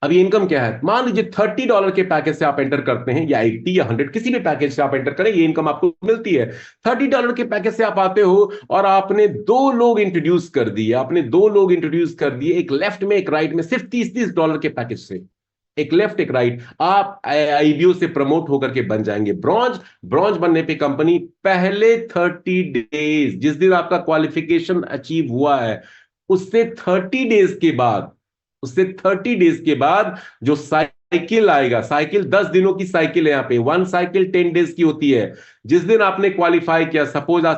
अब ये इनकम क्या है? मान लीजिए $30 के पैकेज से आप एंटर करते हैं, या 80 या 100, किसी भी पैकेज से आप एंटर करें, ये इनकम आपको मिलती है। $30 के पैकेज से आप आते हो, और आपने 2 लोग इंट्रोड्यूस कर दिए, एक लेफ्ट में एक राइट में, सिर्फ $30 के पैकेज से। एक लेफ्ट एक राइट, आप आईबीओ से प्रमोट होकर के बन जाएंगे ब्रॉन्ज। ब्रॉन्ज बनने पे कंपनी पहले 30 डेज, जिस दिन आपका क्वालिफिकेशन अचीव हुआ है, उससे 30 डेज के बाद, जो साइकिल आएगा, साइकिल 10 दिनों की साइकिल है। यहां पे 1 साइकिल 10 डेज की होती है। जिस दिन आपने क्वालिफाई किया, सपोज आज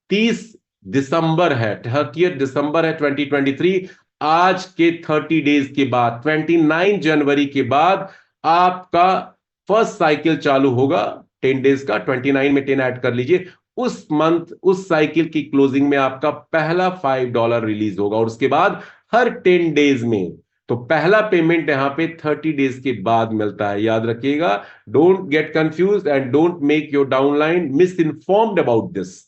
30 दिसंबर है, 30 दिसंबर है 2023, आज के 30 डेज के बाद, 29 जनवरी के बाद आपका फर्स्ट साइकिल चालू होगा 10 डेज का। 29 में 10 ऐड कर लीजिए। उस मंथ, उस साइकिल की क्लोजिंग में आपका पहला $5 रिलीज होगा, और उसके बाद हर 10 डेज में। तो पहला पेमेंट यहां पे 30 डेज के बाद मिलता है, याद रखिएगा। Don't get confuse and don't make your downline miss informed about this.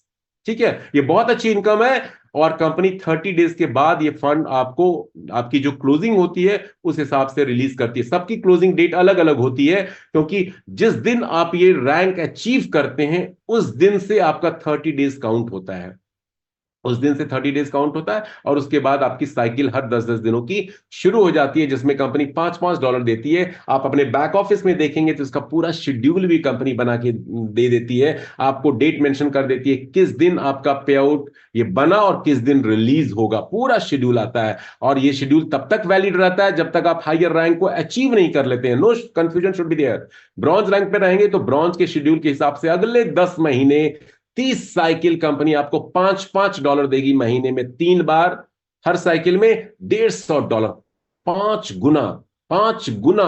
ठीक है, ये बहुत अच्छी इनकम है, और कंपनी 30 डेज के बाद ये फंड आपको, आपकी जो क्लोजिंग होती है उस हिसाब से रिलीज करती है। सबकी क्लोजिंग डेट अलग अलग होती है, क्योंकि जिस दिन आप ये रैंक अचीव करते हैं उस दिन से आपका 30 डेज काउंट होता है। उस दिन से 30 डेज काउंट होता है, और उसके बाद आपकी साइकिल हर 10-10 दिनों की शुरू हो जाती है, जिसमें कंपनी $5-5 देती है। आप अपने बैक ऑफिस में देखेंगे तो इसका पूरा शेड्यूल भी कंपनी बना के दे देती है। आपको डेट मेंशन कर देती है किस दिन आपका पे आउट ये बना और किस दिन रिलीज होगा, पूरा शेड्यूल आता है। और ये शेड्यूल तब तक वैलिड रहता है जब तक आप हायर रैंक को अचीव नहीं कर लेते हैं। No confusion should be there. Bronze rank पे रहेंगे तो ब्रॉन्ज के शेड्यूल के हिसाब से अगले 10 महीने 30 साइकिल कंपनी आपको $5-5 देगी महीने में 3 बार, हर साइकिल में $150। 5 गुना, 5 गुना,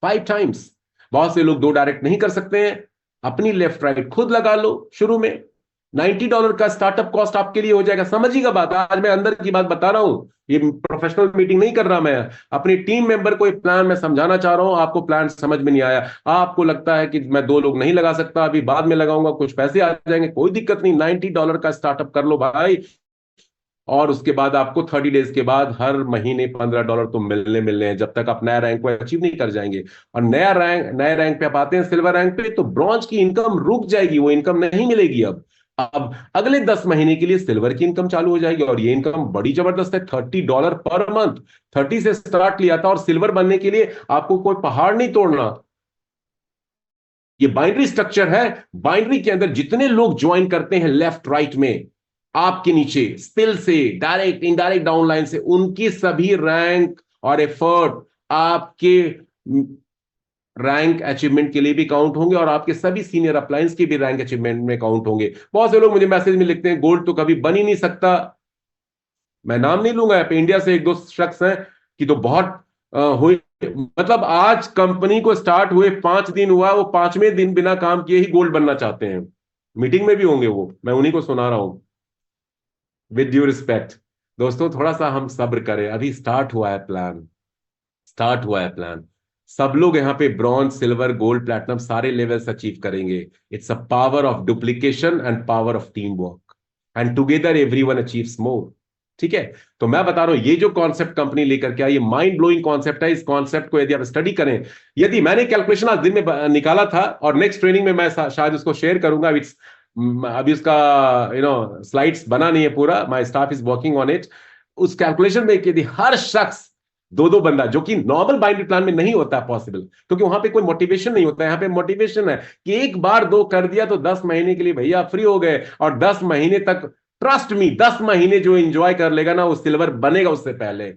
5 टाइम्स। बहुत से लोग 2 डायरेक्ट नहीं कर सकते हैं, अपनी लेफ्ट राइट खुद लगा लो शुरू में, $90 का स्टार्टअप कॉस्ट आपके लिए हो जाएगा। समझिएगा बात, आज मैं अंदर की बात बता रहा हूं, ये प्रोफेशनल मीटिंग नहीं कर रहा मैं। अपनी टीम मेंबर को एक प्लान मैं समझाना चाह रहा हूं, आपको प्लान समझ में नहीं आया, आपको लगता है कि मैं 2 लोग नहीं लगा सकता, अभी बाद में लगाऊंगा, कुछ पैसे आ जाएंगे, कोई दिक्कत नहीं, $90 का स्टार्टअप कर लो भाई। और उसके बाद आपको 30 डेज के बाद हर महीने $15 तो मिलने मिलने हैं, जब तक आप नया रैंक को अचीव नहीं कर जाएंगे। और नए रैंक पे आप आते हैं सिल्वर रैंक पे, तो ब्रॉन्ज की इनकम रुक जाएगी, वो इनकम नहीं मिलेगी। अब अगले 10 महीने के लिए सिल्वर की इनकम चालू हो जाएगी, और ये इनकम बड़ी जबरदस्त है, $30 पर मंथ। 30 से स्टार्ट लिया था, और सिल्वर बनने के लिए आपको कोई पहाड़ नहीं तोड़ना। ये बाइनरी स्ट्रक्चर है, बाइनरी के अंदर जितने लोग ज्वाइन करते हैं लेफ्ट राइट में, आपके नीचे स्पिल से, डायरेक्ट इनडायरेक्ट डाउनलाइन से, उनकी सभी रैंक और एफर्ट आपके रैंक अचीवमेंट के लिए भी काउंट होंगे, और आपके सभी सीनियर अपलाइंस की भी रैंक अचीवमेंट में काउंट होंगे। बहुत से लोग मुझे मैसेज में लिखते हैं गोल्ड तो कभी बन ही नहीं सकता। मैं नाम नहीं लूंगा, यहाँ पे इंडिया से 1-2 शख्स हैं कि तो बहुत हुई, मतलब आज कंपनी को स्टार्ट हुए 5 दिन हुआ, वो 5वें दिन बिना काम किए ही गोल्ड बनना चाहते हैं। मीटिंग में भी होंगे वो, मैं उन्हीं को सुना रहा हूं। विद ड्यू रिस्पेक्ट दोस्तों, थोड़ा सा हम सब्र करें, अभी स्टार्ट हुआ है प्लान, स्टार्ट हुआ है प्लान। सब लोग यहाँ पे ब्रॉन्ज, सिल्वर, गोल्ड, प्लैटिनम सारे लेवल्स अचीव करेंगे। It's a power of duplication and power of team work, and together everyone achieves more. ठीक है, तो मैं बता रहा हूं, ये जो कॉन्सेप्ट कंपनी लेकर के आई, ये माइंड ब्लोइंग कॉन्सेप्ट है। इस कॉन्सेप्ट को यदि आप स्टडी करें, यदि मैंने कैलकुलेशन आज दिन में निकाला था, और नेक्स्ट ट्रेनिंग में मैं शायद उसको शेयर करूंगा। अभी उसका स्लाइड्स बना नहीं है पूरा, my staff is working on it. उस कैलकुलेशन में यदि हर शख्स 2-2 बंदा, जो कि नॉर्मल बाइनरी प्लान में नहीं होता है पॉसिबल, क्योंकि वहां पे कोई मोटिवेशन नहीं होता है। यहाँ पे मोटिवेशन है कि एक बार 2 कर दिया तो 10 महीने के लिए भैया फ्री हो गए, और 10 महीने तक, ट्रस्ट मी, 10 महीने जो एंजॉय कर लेगा ना, वो सिल्वर बनेगा उससे पहले।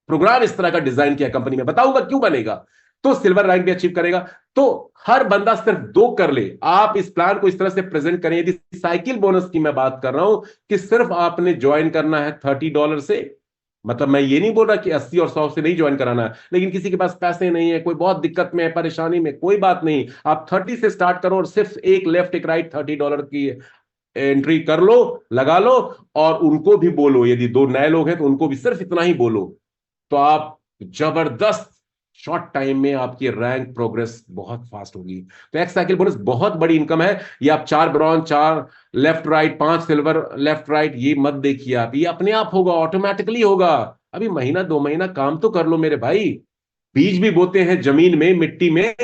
प्रोग्राम इस तरह का डिजाइन किया कंपनी में, बताऊंगा क्यों बनेगा, तो सिल्वर रैंक भी अचीव करेगा। तो हर बंदा सिर्फ 2 कर ले। आप इस प्लान को इस तरह से प्रेजेंट करें, यदि साइकिल बोनस की मैं बात कर रहा हूं कि सिर्फ आपने ज्वाइन करना है $30 से, मतलब मैं ये नहीं बोल रहा कि 80 और 100 से नहीं ज्वाइन कराना है, लेकिन किसी के पास पैसे नहीं है, कोई बहुत दिक्कत में है, परेशानी में, कोई बात नहीं, आप 30 से स्टार्ट करो, और सिर्फ एक लेफ्ट एक राइट $30 की एंट्री कर लो, लगा लो, और उनको भी बोलो, यदि 2 नए लोग हैं तो उनको भी सिर्फ इतना ही बोलो, तो आप जबरदस्त शॉर्ट टाइम में आपकी रैंक प्रोग्रेस बहुत फास्ट होगी। तो एक्स साइकिल बोनस बहुत बड़ी इनकम है। ये आप 4 bronze, 4 left right, 5 silver left right, ये मत देखिए आप, ये अपने आप होगा, ऑटोमेटिकली होगा। अभी महीना 2 महीना काम तो कर लो मेरे भाई। बीज भी बोते हैं जमीन में, मिट्टी में,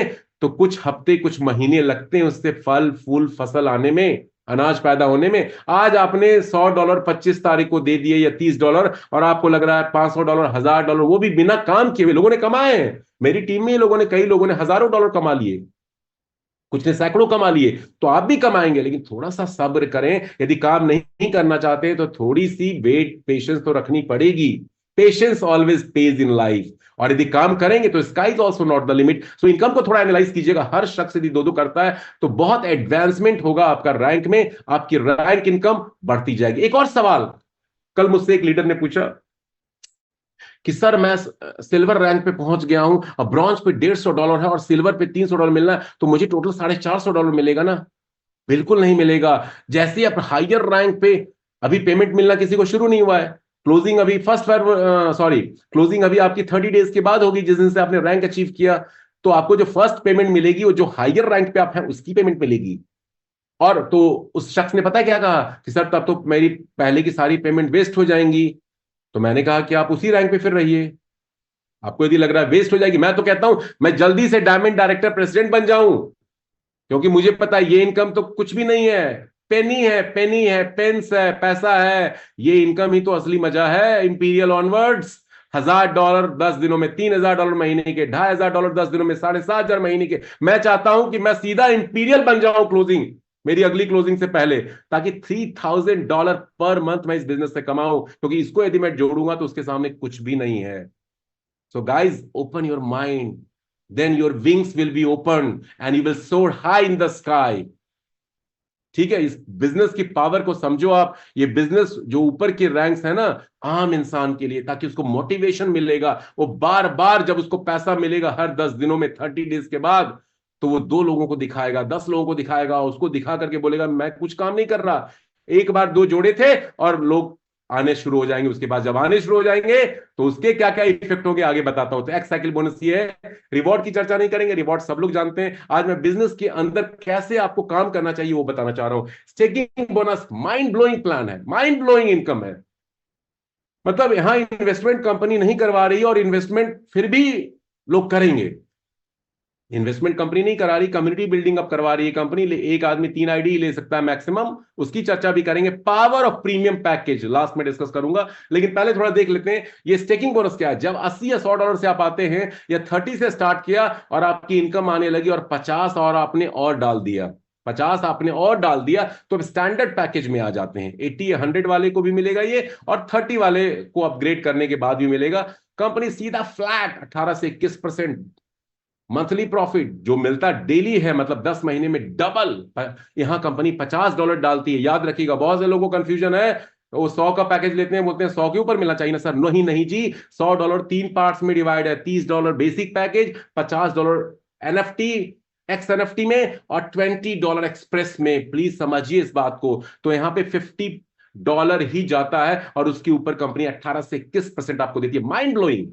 तो कुछ हफ्ते कुछ महीने लगते हैं उससे फल फूल फसल आने में, अनाज पैदा होने में। आज आपने $100 25 तारीख को दे दिए, या $30, और आपको लग रहा है $500, $1000, वो भी बिना काम किए हुए लोगों ने कमाए हैं। मेरी टीम में लोगों ने, कई लोगों ने हजारों डॉलर कमा लिए, कुछ ने सैकड़ों कमा लिए। तो आप भी कमाएंगे, लेकिन थोड़ा सा सब्र करें। यदि काम नहीं करना चाहते तो थोड़ी सी वेट, पेशेंस तो रखनी पड़ेगी। Patience always page in life. और यदि काम करेंगे तो sky is also not the limit. So income को थोड़ा एनालाइज कीजिएगा। हर शख्स यदि 2-2 करता है तो बहुत एडवांसमेंट होगा आपका रैंक में, आपकी रैंक इनकम बढ़ती जाएगी। एक और सवाल कल मुझसे एक लीडर ने पूछा कि सर मैं सिल्वर रैंक पे पहुंच गया हूं, और ब्रॉन्ज पे $150 है, और सिल्वर पे $300 मिलना है, तो मुझे टोटल $450 मिलेगा ना? बिल्कुल नहीं मिलेगा। जैसे आप हाइयर रैंक पे, अभी पेमेंट मिलना किसी को शुरू नहीं हुआ है, क्लोजिंग अभी क्लोजिंग अभी आपकी 30 डेज के बाद होगी, जिस दिन से आपने रैंक अचीव किया। तो आपको जो फर्स्ट पेमेंट मिलेगी, वो जो हाइयर रैंक पे आप हैं उसकी पेमेंट मिलेगी। और तो उस शख्स ने पता है क्या कहा कि सर तब तो मेरी पहले की सारी पेमेंट वेस्ट हो जाएंगी। तो मैंने कहा कि आप उसी रैंक पे फिर रहिए। आपको यदि लग रहा है वेस्ट हो जाएगी, मैं तो कहता हूं मैं जल्दी से डायमंड डायरेक्टर प्रेसिडेंट बन जाऊं, क्योंकि मुझे पता है ये इनकम तो कुछ भी नहीं है। पेनी है, पेंस है, पैसा है, ये इनकम ही तो असली मजा है। इंपीरियल ऑनवर्ड्स, $1000 10 दिनों में, $3000 महीने के, $2500 10 दिनों में, 7500 महीने के। मैं चाहता हूं कि मैं सीधा इंपीरियल बन जाऊं क्लोजिंग, मेरी अगली क्लोजिंग से पहले, ताकि $3000 पर मंथ मैं इस बिजनेस से कमाऊं, क्योंकि इसको यदि मैं जोड़ूंगा तो उसके सामने कुछ भी नहीं है। So guys, open your mind, then your wings will be open and you will soar high in the sky. ठीक है, इस बिजनेस की पावर को समझो आप। ये बिजनेस जो ऊपर की रैंक्स है ना, आम इंसान के लिए, ताकि उसको मोटिवेशन मिलेगा, वो बार बार जब उसको पैसा मिलेगा हर 10 दिनों में, 30 डेज के बाद, तो वो 2 लोगों को दिखाएगा, 10 लोगों को दिखाएगा, उसको दिखा करके बोलेगा मैं कुछ काम नहीं कर रहा। एक बार 2 जोड़े थे और लोग आने शुरू हो जाएंगे। उसके बाद जब आने शुरू हो जाएंगे तो उसके क्या क्या इफेक्ट होंगे आगे बताता हूं। तो एक्स साइकिल बोनस ये है। रिवॉर्ड की चर्चा नहीं करेंगे, रिवॉर्ड सब लोग जानते हैं। आज मैं बिजनेस के अंदर कैसे आपको काम करना चाहिए वो बताना चाह रहा हूं। Staking bonus mind blowing plan है, माइंड ब्लोइंग इनकम है। मतलब यहां इन्वेस्टमेंट कंपनी नहीं करवा रही और इन्वेस्टमेंट फिर भी लोग करेंगे। इन्वेस्टमेंट कंपनी नहीं करा रही, कम्युनिटी बिल्डिंग अब करवा रही है कंपनी। एक आदमी 3 आईडी ले सकता है मैक्सिमम, उसकी चर्चा भी करेंगे। Power of premium package last में डिस्कस करूंगा, लेकिन पहले थोड़ा देख लेते हैं ये स्टेकिंग बोनस क्या है। जब 80 या $100 से आप आते हैं, या 30 से स्टार्ट किया और आपकी इनकम आने लगी और 50 और आपने और डाल दिया, 50 आपने और डाल दिया, तो अब स्टैंडर्ड पैकेज में आ जाते हैं। 80 या 100 वाले को भी मिलेगा ये, और 30 वाले को अपग्रेड करने के बाद भी मिलेगा। कंपनी सीधा फ्लैट 18 से 21% मंथली प्रॉफिट जो मिलता डेली है, मतलब 10 महीने में डबल। यहां कंपनी $50 डालती है। याद रखिएगा, बहुत से लोगों को कंफ्यूजन है, वो 100 का पैकेज लेते हैं, बोलते हैं 100 के ऊपर मिलना चाहिए ना सर। नहीं नहीं जी, $100 3 पार्ट्स में डिवाइड है। $30 basic package, $50 NFT, x NFT में, और $20 एक्सप्रेस में। प्लीज समझिए इस बात को। तो यहां पे $50 ही जाता है और उसके ऊपर कंपनी 18 से 21% आपको देती है। Mind blowing.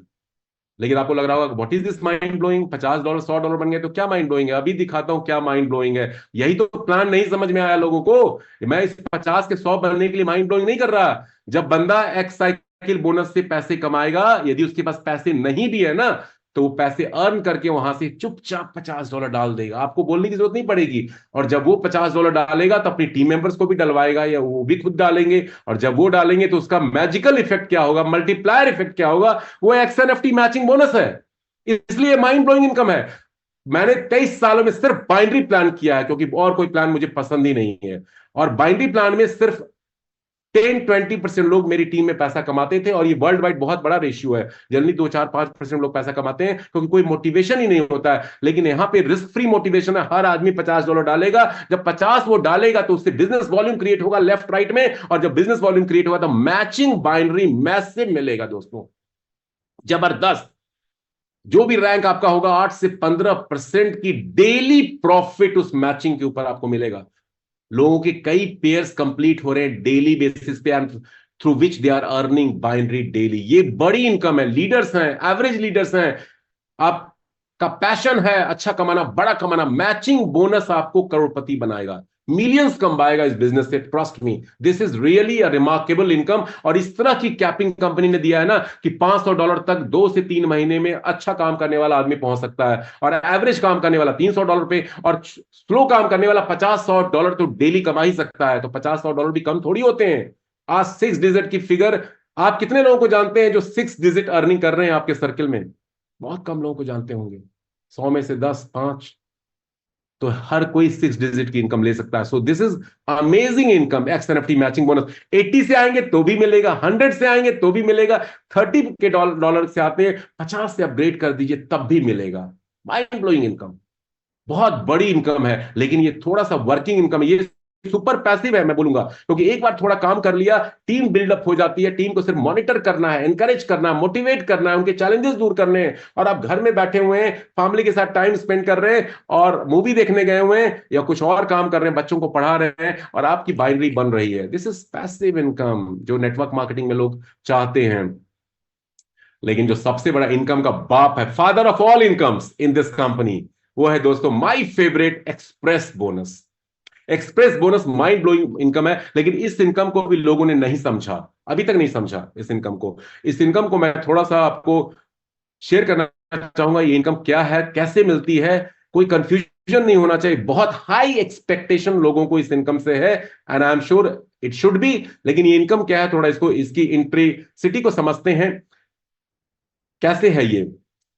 लेकिन आपको लग रहा होगा what is this mind blowing, $50 $100 बन गए तो क्या माइंड ब्लोइंग है। अभी दिखाता हूं क्या माइंड ब्लोइंग है। यही तो प्लान नहीं समझ में आया लोगों को। मैं इस 50 के 100 बनने के लिए माइंड ब्लोइंग नहीं कर रहा। जब बंदा एक्स साइकिल बोनस से पैसे कमाएगा, यदि उसके पास पैसे नहीं भी है ना, तो वो पैसे अर्न करके वहां से चुपचाप $50 डाल देगा, आपको बोलने की जरूरत नहीं पड़ेगी। और जब वो $50 डालेगा तो अपनी टीम मेंबर्स को भी डलवाएगा, या वो भी खुद डालेंगे। और जब वो डालेंगे तो उसका मैजिकल इफेक्ट क्या होगा, मल्टीप्लायर इफेक्ट क्या होगा, वो एक्सएनएफटी मैचिंग बोनस है। इसलिए माइंड ब्लोइंग इनकम है। मैंने 23 सालों में सिर्फ बाइनरी प्लान किया है, क्योंकि और कोई प्लान मुझे पसंद ही नहीं है। और बाइनरी प्लान में सिर्फ 10-20% लोग मेरी टीम में पैसा कमाते थे, और ये वर्ल्ड वाइड बहुत बड़ा रेशियो है। जनरली 2-4-5% लोग पैसा कमाते हैं, क्योंकि कोई मोटिवेशन ही नहीं होता है। लेकिन यहां पे रिस्क फ्री मोटिवेशन है। हर आदमी $50 डालेगा। जब 50 वो डालेगा तो उससे बिजनेस वॉल्यूम क्रिएट होगा लेफ्ट राइट में, और जब बिजनेस वॉल्यूम क्रिएट होगा तो मैचिंग बाइनरी मैसिव मिलेगा दोस्तों, जबरदस्त। जो भी रैंक आपका होगा, 8 से 15% की डेली प्रॉफिट उस मैचिंग के ऊपर आपको मिलेगा। लोगों के कई पेयर्स कंप्लीट हो रहे हैं डेली बेसिस पे, and through which they are earning binary daily. ये बड़ी इनकम है। लीडर्स हैं, एवरेज लीडर्स हैं, आपका पैशन है अच्छा कमाना, बड़ा कमाना, मैचिंग बोनस आपको करोड़पति बनाएगा, मिलियंस कमाएगा इस बिजनेस से। Trust me, this is really a remarkable income. और इस तरह की कैपिंग कंपनी ने दिया है ना, कि $500 तक 2 से 3 महीने में अच्छा काम करने वाला आदमी पहुंच सकता है, और एवरेज काम करने वाला $300 पे, और स्लो काम करने वाला $50-100 तो डेली कमा ही सकता है। तो $50-100 भी कम थोड़ी होते हैं। आज 6 डिजिट की फिगर, आप कितने लोगों को जानते हैं जो 6 डिजिट अर्निंग कर रहे हैं आपके सर्किल में? बहुत कम लोगों को जानते होंगे, 100 में से 10, 5। तो हर कोई 6 डिजिट की इनकम ले सकता है। So this is amazing income. X NFT matching bonus 80 से आएंगे तो भी मिलेगा, 100 से आएंगे तो भी मिलेगा, 30 के डॉलर से आते हैं, 50 से अपग्रेड कर दीजिए तब भी मिलेगा। माइंड ब्लोइंग इनकम, बहुत बड़ी इनकम है। लेकिन ये थोड़ा सा वर्किंग इनकम है, ये सुपर पैसिव है मैं बोलूंगा, क्योंकि एक बार थोड़ा काम कर लिया, टीम बिल्डअप हो जाती है। टीम को सिर्फ मॉनिटर करना है, एनकरेज करना है, मोटिवेट करना है, उनके चैलेंजेस दूर करने हैं। और आप घर में बैठे हुए हैं, फैमिली के साथ टाइम स्पेंड कर रहे हैं, और मूवी देखने गए हुए हैं, या कुछ और काम कर रहे हैं, बच्चों को पढ़ा रहे हैं, और आपकी बाइनरी बन रही है। दिस इज पैसिव इनकम जो नेटवर्क मार्केटिंग में लोग चाहते हैं। लेकिन जो सबसे बड़ा इनकम का बाप है, father of all incomes in this company, वो है दोस्तों my favourite, express bonus. Express bonus mind blowing income है, लेकिन इस इनकम को भी लोगों ने नहीं समझा, अभी तक नहीं समझा इस इनकम को। इस इनकम को मैं थोड़ा सा आपको शेयर करना चाहूंगा। ये इनकम क्या है, कैसे मिलती है, कोई कंफ्यूजन नहीं होना चाहिए। बहुत हाई एक्सपेक्टेशन लोगों को इस इनकम से है, and I am sure it should be. लेकिन ये इनकम क्या है, थोड़ा इसको, इसकी इंट्रिसिटी को समझते हैं। कैसे है ये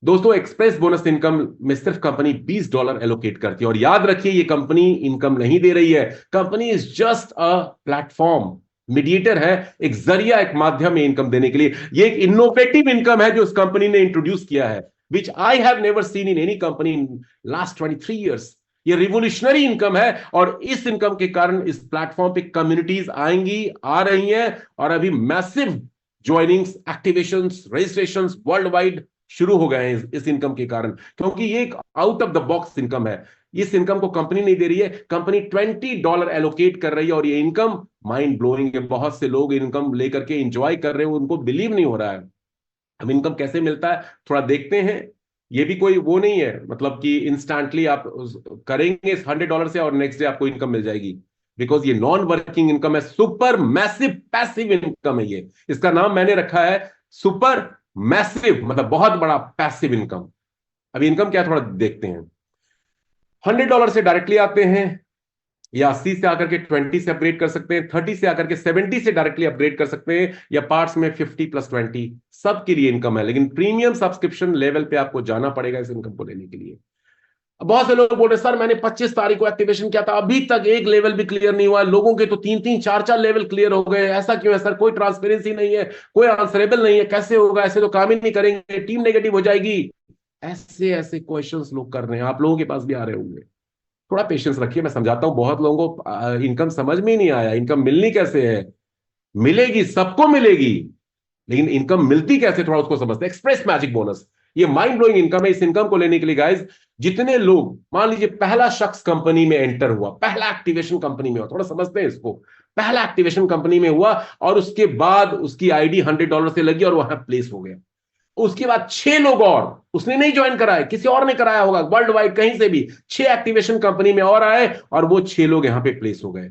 दोस्तों? एक्सप्रेस बोनस इनकम में सिर्फ कंपनी $20 एलोकेट करती है। और याद रखिए, ये कंपनी इनकम नहीं दे रही है। Company is just a platform, mediator है, एक जरिया, एक माध्यम है इनकम देने के लिए। ये एक इनोवेटिव इनकम है जो इस कंपनी ने इंट्रोड्यूस किया है, which I have never seen in any company in last 23 years. ये रिवोल्यूशनरी इनकम है, और इस इनकम के कारण इस प्लेटफॉर्म पे कम्युनिटीज आएंगी, आ रही हैं, और अभी massive joinings, activations, registrations world wide शुरू हो गए हैं इस इनकम के कारण, क्योंकि ये एक out of the box income है। इस इनकम को कंपनी नहीं दे रही है, कंपनी $20 एलोकेट कर रही है, और ये इनकम माइंड ब्लोइंग है। बहुत से लोग इनकम लेकर के एंजॉय कर रहे हैं, उनको बिलीव नहीं हो रहा है। अब इनकम कैसे मिलता है थोड़ा देखते हैं। ये भी कोई वो नहीं है मतलब कि इंस्टेंटली आप करेंगे $100 से और नेक्स्ट डे आपको इनकम मिल जाएगी, बिकॉज ये नॉन वर्किंग इनकम है, सुपर मैसिव पैसिव इनकम है ये। इसका नाम मैंने रखा है सुपर मैसिव, मतलब बहुत बड़ा पैसिव इनकम। अभी इनकम क्या थोड़ा देखते हैं। $100 से डायरेक्टली आते हैं, या 80 से आकर के 20 से अपग्रेड कर सकते हैं, 30 से आकर के 70 से डायरेक्टली अपग्रेड कर सकते हैं, या पार्ट्स में 50+20 सबके लिए इनकम है। लेकिन प्रीमियम सब्सक्रिप्शन लेवल पे आपको जाना पड़ेगा इस इनकम को लेने के लिए। अब बहुत से लोग बोल रहे सर मैंने 25 तारीख को एक्टिवेशन किया था, अभी तक एक लेवल भी क्लियर नहीं हुआ, लोगों के तो 3-3 4-4 लेवल क्लियर हो गए, ऐसा क्यों है सर? कोई ट्रांसपेरेंसी नहीं है, कोई आंसरेबल नहीं है, कैसे होगा? ऐसे तो काम ही नहीं करेंगे, टीम नेगेटिव हो जाएगी। ऐसे ऐसे क्वेश्चंस लोग कर रहे हैं, आप लोगों के पास भी आ रहे होंगे। थोड़ा पेशेंस रखिए, मैं समझाता हूं। बहुत लोगों को इनकम समझ में ही नहीं आया, इनकम मिलनी कैसे है। मिलेगी, सबको मिलेगी, लेकिन इनकम मिलती कैसे थोड़ा उसको समझते हैं। एक्सप्रेस मैजिक बोनस, ये माइंड ब्लोइंग इनकम है। इस इनकम को लेने के लिए गाइज, जितने लोग मान लीजिए पहला शख्स कंपनी में एंटर हुआ, पहला एक्टिवेशन कंपनी में हुआ, थोड़ा समझते हैं इसको। पहला एक्टिवेशन कंपनी में हुआ और उसके बाद उसकी आईडी $100 से लगी और वहां प्लेस हो गया। उसके बाद 6 लोग और, उसने नहीं ज्वाइन कराया, किसी और ने कराया होगा वर्ल्ड वाइड कहीं से भी, 6 एक्टिवेशन कंपनी में और आए और वो 6 लोग यहां पे प्लेस हो गए।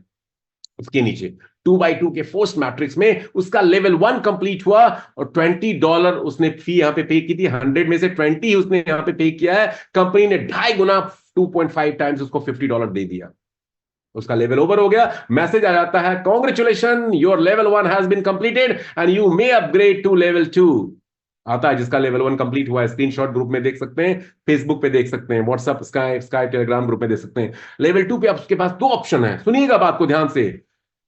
उसके नीचे 2x2 के फोर्स मैट्रिक्स में उसका लेवल 1 कंप्लीट हुआ और $20 उसने फी यहां पे पे की थी। 100 में से 20 उसने यहां पे पे किया है, कंपनी ने 2.5 गुना 2.5 टाइम्स उसको $50 दे दिया। उसका लेवल ओवर हो गया, मैसेज आ जाता है congratulation your level 1 has been completed and you may upgrade to level 2। आता है जिसका लेवल 1 कंप्लीट हुआ है, स्क्रीनशॉट ग्रुप में देख सकते हैं, फेसबुक पे देख सकते हैं, व्हाट्सएप स्काई टेलीग्राम ग्रुप में देख सकते हैं। लेवल 2 पे आपके पास 2 ऑप्शन है, सुनिएगा बात को ध्यान से।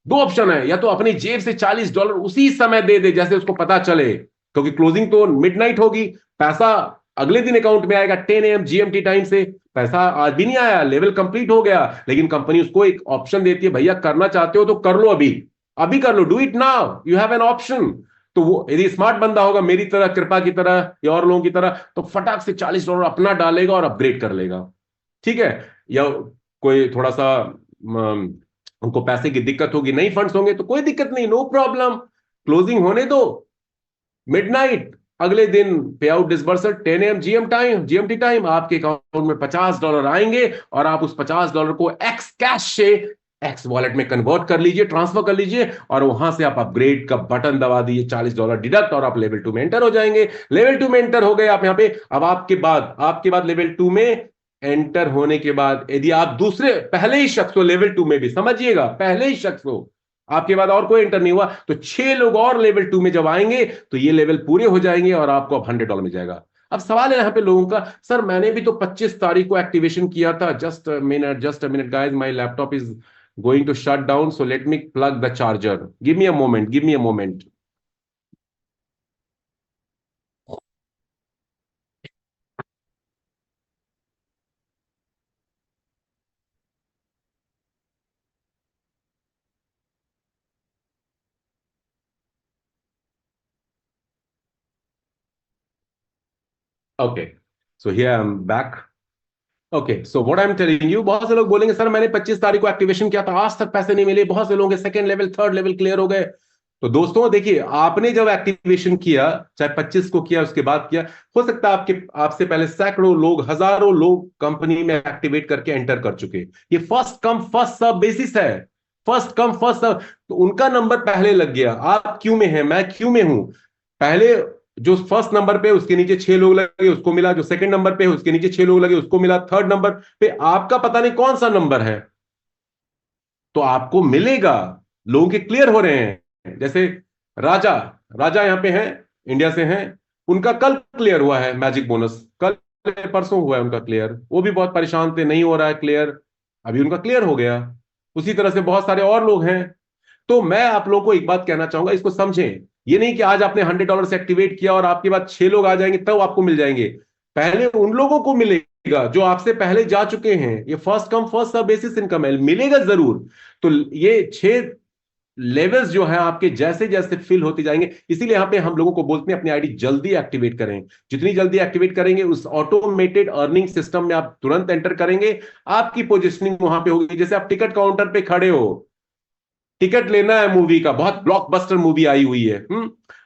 2 ऑप्शन है, या तो अपनी जेब से $40 उसी समय दे दे जैसे उसको पता चले, क्योंकि क्लोजिंग तो मिडनाइट होगी, पैसा अगले दिन अकाउंट में आएगा 10 AM GMT टाइम से। पैसा आज भी नहीं आया, लेवल कंप्लीट हो गया, लेकिन कंपनी उसको एक ऑप्शन देती है, भैया करना चाहते हो तो कर लो, अभी अभी कर लो, do it now, you have an option. तो वो यदि स्मार्ट बंदा होगा मेरी तरह, कृपा की तरह या और लोगों की तरह, तो फटाक से $40 अपना डालेगा और अपग्रेड कर लेगा, ठीक है। या कोई थोड़ा सा उनको पैसे की दिक्कत होगी, नहीं फंड्स होंगे, तो कोई दिक्कत नहीं, नो प्रॉब्लम, क्लोजिंग होने दो, मिडनाइट अगले दिन पे out disbursal 10 AM GMT time, आपके अकाउंट में $50 आएंगे और आप उस $50 को एक्स कैश से एक्स वॉलेट में कन्वर्ट कर लीजिए, ट्रांसफर कर लीजिए, और वहां से आप अपग्रेड का बटन दबा दीजिए, $40 डिडक्ट, और आप लेवल 2 में एंटर हो जाएंगे। लेवल 2 में एंटर हो गए आप यहां पे। अब आपके बाद लेवल 2 में एंटर होने के बाद यदि आप दूसरे पहले ही शख्स हो, लेवल 2 में भी समझिएगा, पहले ही शख्स हो, आपके बाद और कोई एंटर नहीं हुआ, तो 6 लोग और लेवल 2 में जब आएंगे तो ये लेवल पूरे हो जाएंगे और आपको अब $100 मिल जाएगा। अब सवाल है यहां पे लोगों का, सर मैंने भी तो 25 तारीख को एक्टिवेशन किया था, just a minute guys, my laptop is going to shut down, so let me plug the charger, give me a moment. Okay, so here I am back. Okay, so what I am telling you, बहुत से लोग बोलेंगे sir मैंने 25 तारीख को activation किया था, आज तक पैसे नहीं मिले। बहुत से लोगों के second level, third level clear हो गए। तो दोस्तों देखिए, आपने जब एक्टिवेशन किया, चाहे 25 को किया उसके बाद किया, हो सकता है आपसे पहले सैकड़ों लोग, हजारों लोग कंपनी में एक्टिवेट करके एंटर कर चुके। ये first come first serve basis है, फर्स्ट कम फर्स्ट सर्व। तो उनका नंबर पहले लग गया, आप क्यों में है, मैं क्यों में हूं। पहले जो फर्स्ट नंबर पे उसके नीचे 6 लोग लगे उसको मिला, जो सेकंड नंबर पे उसके नीचे 6 लोग लगे उसको मिला, थर्ड नंबर पे आपका पता नहीं कौन सा नंबर है, तो आपको मिलेगा। लोगों के क्लियर हो रहे हैं, जैसे राजा राजा यहां पे हैं, इंडिया से हैं, उनका कल क्लियर हुआ है मैजिक बोनस, कल परसों हुआ है उनका क्लियर। वो भी बहुत परेशान थे, नहीं हो रहा है क्लियर, अभी उनका क्लियर हो गया। उसी तरह से बहुत सारे और लोग हैं। तो मैं आप लोगों को एक बात कहना चाहूंगा, इसको समझें। ये नहीं कि आज आपने $100 से एक्टिवेट किया और आपके बाद 6 लोग आ जाएंगे तब आपको मिल जाएंगे। पहले उन लोगों को मिलेगा जो आपसे पहले जा चुके हैं। ये first come first serve basis income है, मिलेगा जरूर। तो ये 6 लेवल्स जो है आपके जैसे जैसे फिल होते जाएंगे, इसीलिए यहां पे हम लोगों को बोलते हैं अपनी आईडी जल्दी एक्टिवेट करें। जितनी जल्दी एक्टिवेट करेंगे उस ऑटोमेटेड अर्निंग सिस्टम में आप तुरंत एंटर करेंगे, आपकी पोजिशनिंग वहां पे होगी। जैसे आप टिकट काउंटर पे खड़े हो, टिकट लेना है मूवी का, बहुत ब्लॉकबस्टर मूवी आई हुई है,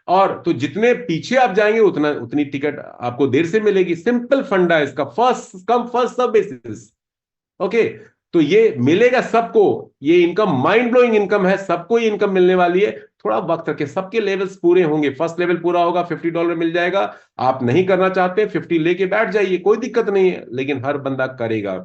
और तो जितने पीछे आप जाएंगे उतना उतनी टिकट आपको देर से मिलेगी। सिंपल फंडा है इसका, first come first serve basis. Okay, तो ये मिलेगा सबको, ये इनकम माइंड ब्लोइंग इनकम है, सबको ये इनकम मिलने वाली है। थोड़ा वक्त रखे, सबके लेवल्स पूरे होंगे। फर्स्ट लेवल पूरा होगा, $50 मिल जाएगा। आप नहीं करना चाहते 50 लेके बैठ जाइए, कोई दिक्कत नहीं है, लेकिन हर बंदा करेगा।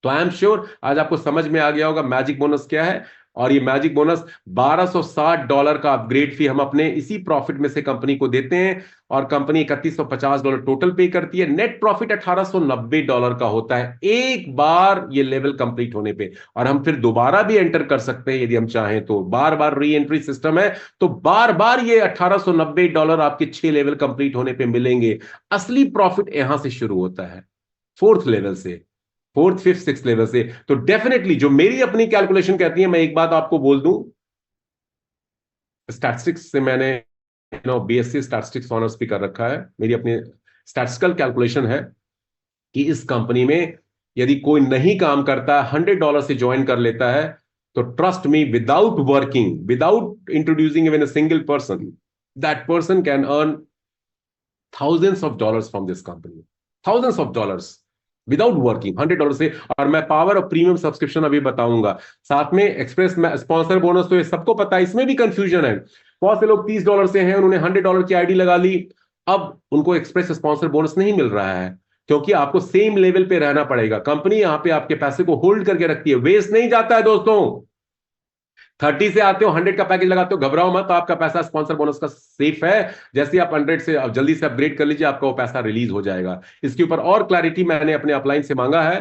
तो आई एम श्योर आज आपको समझ में आ गया होगा मैजिक बोनस क्या है। और ये मैजिक बोनस $1260 का अपग्रेड फी हम अपने इसी प्रॉफिट में से कंपनी को देते हैं, और कंपनी $3150 टोटल पे करती है। नेट प्रॉफिट $1890 का होता है एक बार ये लेवल कंप्लीट होने पे। और हम फिर दोबारा भी एंटर कर सकते हैं यदि हम चाहें तो, बार बार री एंट्री सिस्टम है, तो बार बार ये $1890 आपके 6 लेवल कंप्लीट होने पे मिलेंगे। असली प्रॉफिट यहां से शुरू होता है, फोर्थ लेवल से, फोर्थ फिफ्थ सिक्स लेवल से। तो डेफिनेटली जो मेरी अपनी कैलकुलेशन कहती है, मैं एक बात आपको बोल दूं, स्टैटिस्टिक्स से मैंने बीएससी स्टैटिस्टिक्स ऑनर्स भी कर रखा है। मेरी अपनी स्टैटिस्टिकल कैलकुलेशन है कि इस कंपनी में यदि कोई नहीं काम करता, $100 से ज्वाइन कर लेता है, तो trust me, without working, without introducing even a single person, that person can earn $thousands from this company, $thousands without working, $100 से। और मैं पावर ऑफ प्रीमियम सब्सक्रिप्शन अभी बताऊंगा, साथ में एक्सप्रेस स्पॉन्सर बोनस, तो ये सबको पता है, इसमें भी कंफ्यूजन है। बहुत से लोग $30 से हैं, उन्होंने $100 की आईडी लगा ली, अब उनको एक्सप्रेस स्पॉन्सर बोनस नहीं मिल रहा है, क्योंकि आपको सेम लेवल पे रहना पड़ेगा। कंपनी यहां पे आपके पैसे को होल्ड करके रखती है, वेस्ट नहीं जाता है दोस्तों। 30 से आते हो, 100 का पैकेज लगाते हो, घबराओ मत, आपका पैसा स्पॉन्सर बोनस का सेफ है। जैसे ही आप 100 से जल्दी से अपग्रेड कर लीजिए, आपका वो पैसा रिलीज हो जाएगा। इसके ऊपर और क्लैरिटी मैंने अपने अपलाइन से मांगा है,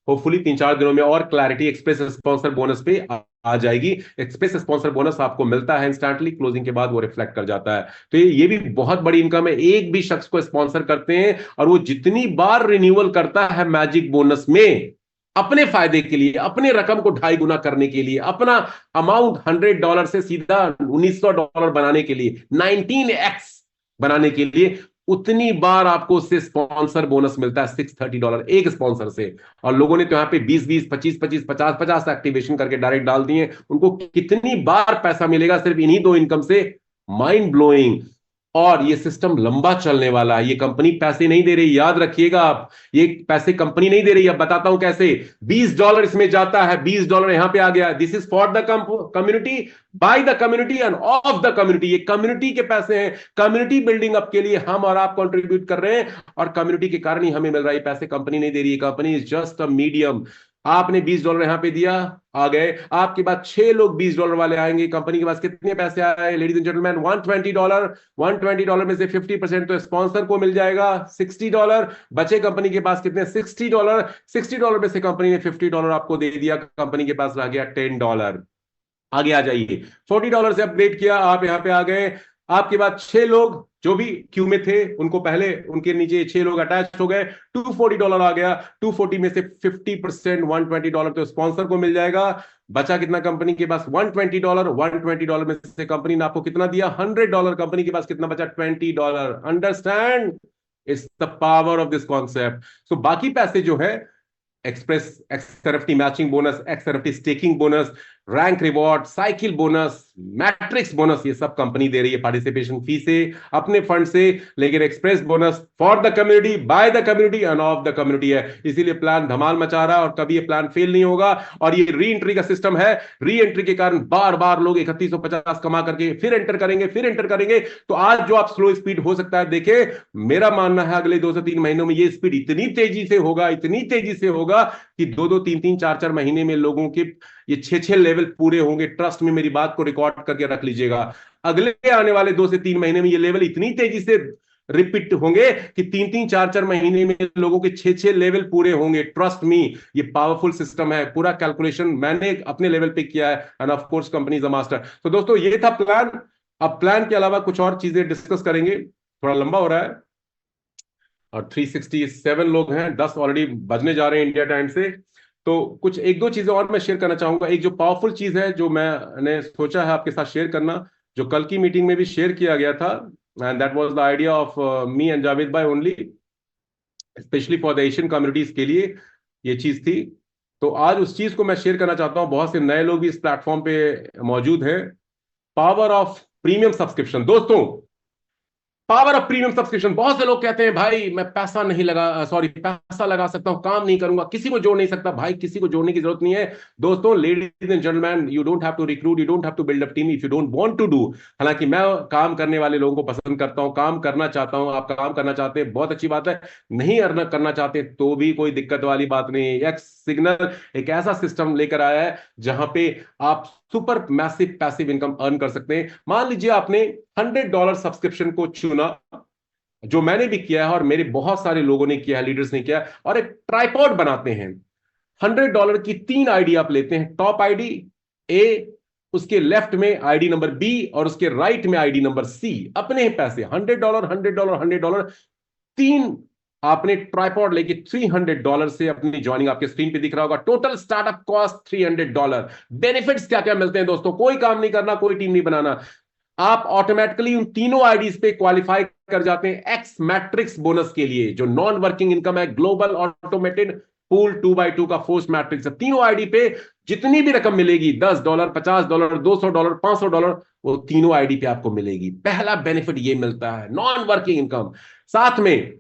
होपफुली 3-4 दिनों में और क्लैरिटी एक्सप्रेस स्पॉन्सर बोनस पे आ जाएगी। एक्सप्रेस स्पॉन्सर बोनस आपको मिलता है इंस्टेंटली, क्लोजिंग के बाद वो रिफ्लेक्ट कर जाता है। तो ये भी बहुत बड़ी इनकम है। एक भी शख्स को स्पॉन्सर करते हैं और वो जितनी बार रिन्यूअल करता है मैजिक बोनस में, अपने फायदे के लिए, अपने रकम को 2.5 गुना करने के लिए, अपना अमाउंट $100 से सीधा $1900 बनाने के लिए, 19x बनाने के लिए, उतनी बार आपको उससे स्पॉन्सर बोनस मिलता है, $630 एक स्पॉन्सर से। और लोगों ने तो यहां पे 20-20, 25-25, 50-50 एक्टिवेशन करके डायरेक्ट डाल दिए। उनको कितनी बार पैसा मिलेगा सिर्फ इन्हीं 2 इनकम से, माइंड ब्लोइंग। और ये सिस्टम लंबा चलने वाला है, ये कंपनी पैसे नहीं दे रही, याद रखिएगा आप, ये पैसे कंपनी नहीं दे रही। अब बताता हूं कैसे। $20 इसमें जाता है, $20 यहां पे आ गया, this is for the community, by the community end of the community. ये कम्युनिटी के पैसे हैं, कम्युनिटी बिल्डिंग अप के लिए हम और आप कंट्रीब्यूट कर रहे हैं, और कम्युनिटी के कारण ही हमें मिल रहा है। पैसे कंपनी नहीं दे रही है, company is just a medium. आपने $20 यहां पे दिया, आ गए, आपके बाद 6 लोग $20 वाले आएंगे। कंपनी के पास कितने पैसे आए लेडीज एंड जेंटलमैन? $120 में से 50% तो स्पॉन्सर को मिल जाएगा, $60 बचे कंपनी के पास कितने? $60 में से कंपनी ने $50 आपको दे दिया, कंपनी के पास रह गया $10। आगे आ जाइए, $40 से अपग्रेड किया, आप यहां पे आ गए। आपके बाद 6 लोग जो भी क्यू में थे, उनको पहले उनके नीचे 6 लोग अटैच हो गए, $240 आ गया। 240 में से 50% $120 तो स्पॉन्सर को मिल जाएगा। बचा कितना कंपनी के पास? $120। $120 में से कंपनी ने आपको कितना दिया? $100। कंपनी के पास कितना बचा? $20। Understand? It's the power of this concept. So बाकी पैसे जो है, express XRFT matching bonus, XRFT staking bonus, rank reward, cycle bonus, matrix bonus, ये सब कंपनी दे रही है पार्टिसिपेशन फी से, अपने फंड से। लेकिन express bonus for the community, by the community end of the community है। इसीलिए प्लान धमाल मचा रहा है और कभी ये प्लान फेल नहीं होगा। और ये री एंट्री का सिस्टम है, री एंट्री के कारण बार बार लोग 3150 कमा करके फिर एंटर करेंगे, फिर एंटर करेंगे। तो आज जो आप स्लो स्पीड हो सकता है, देखे, मेरा मानना है अगले 2 से 3 महीनों में ये स्पीड इतनी तेजी से होगा, इतनी तेजी से होगा कि 2-2, 3-3, 4-4 महीने में लोगों के ये 6-6 लेवल पूरे होंगे। ट्रस्ट में, मेरी बात को रिकॉर्ड करके रख लीजिएगा, अगले आने वाले 2 से 3 महीने में ये लेवल इतनी तेजी से रिपीट होंगे कि 3-3, 4-4 महीने में लोगों के 6-6 लेवल पूरे होंगे। ट्रस्ट मी, ये पावरफुल सिस्टम है। पूरा कैलकुलेशन मैंने अपने लेवल पे किया है, end of course company is a master. तो दोस्तों, ये था प्लान। अब प्लान के अलावा कुछ और चीजें डिस्कस करेंगे, थोड़ा लंबा हो रहा है, और 367 लोग हैं, 10 ऑलरेडी बजने जा रहे हैं इंडिया टाइम से। तो कुछ एक दो चीजें और मैं शेयर करना चाहूंगा। एक जो पावरफुल चीज है जो मैंने सोचा है आपके साथ शेयर करना, जो कल की मीटिंग में भी शेयर किया गया था, and that was the idea of me and Javed भाई only, specially for the Asian communities के लिए ये चीज थी। तो आज उस चीज को मैं शेयर करना चाहता हूं, बहुत से नए लोग भी इस प्लेटफॉर्म पे मौजूद हैं। Power of premium subscription. दोस्तों, पावर ऑफ प्रीमियम सब्सक्रिप्शन। बहुत से लोग कहते हैं भाई मैं पैसा नहीं लगा, सॉरी पैसा लगा सकता हूं, काम नहीं करूंगा, किसी को जोड़ नहीं सकता। भाई किसी को जोड़ने की जरूरत नहीं है दोस्तों। Ladies and gentleman, you don't have to recruit, you don't have to build up team if you don't want to do. हालांकि मैं काम करने वाले लोगों को पसंद करता हूं, काम करना चाहता हूं। आप काम करना चाहते हैं, बहुत अच्छी बात है। नहीं अर्न करना चाहते तो भी कोई दिक्कत वाली बात नहीं है। एक्स सिग्नल एक ऐसा सिस्टम लेकर आया है जहां पे आप super massive passive income earn कर सकते हैं। मान लीजिए आपने $100 सब्सक्रिप्शन को चुना, जो मैंने भी किया है और मेरे बहुत सारे लोगों ने किया है, लीडर्स ने किया है, और एक ट्राइपॉड बनाते हैं। $100 की 3 आईडी आप लेते हैं। टॉप आईडी ए, उसके लेफ्ट में आईडी नंबर बी, और उसके राइट में आईडी नंबर सी। अपने ही पैसे $100 $100 $100 3 आपने ट्राइपॉड लेके $300 से अपनी ज्वाइनिंग आपके स्क्रीन पे दिख रहा होगा। Total startup cost $300। बेनिफिट्स क्या क्या मिलते हैं दोस्तों? कोई काम नहीं करना, कोई टीम नहीं बनाना, आप ऑटोमेटिकली उन तीनों आईडीज पे क्वालिफाई कर जाते हैं एक्स मैट्रिक्स बोनस के लिए, जो नॉन वर्किंग इनकम है। ग्लोबल ऑटोमेटेड पूल 2x2 का फोर्स मैट्रिक्स है। तीनों आईडी पे जितनी भी रकम मिलेगी, $10 $50 $200 $500, वो तीनों आईडी पे आपको मिलेगी। पहला बेनिफिट ये मिलता है, नॉन वर्किंग इनकम। साथ में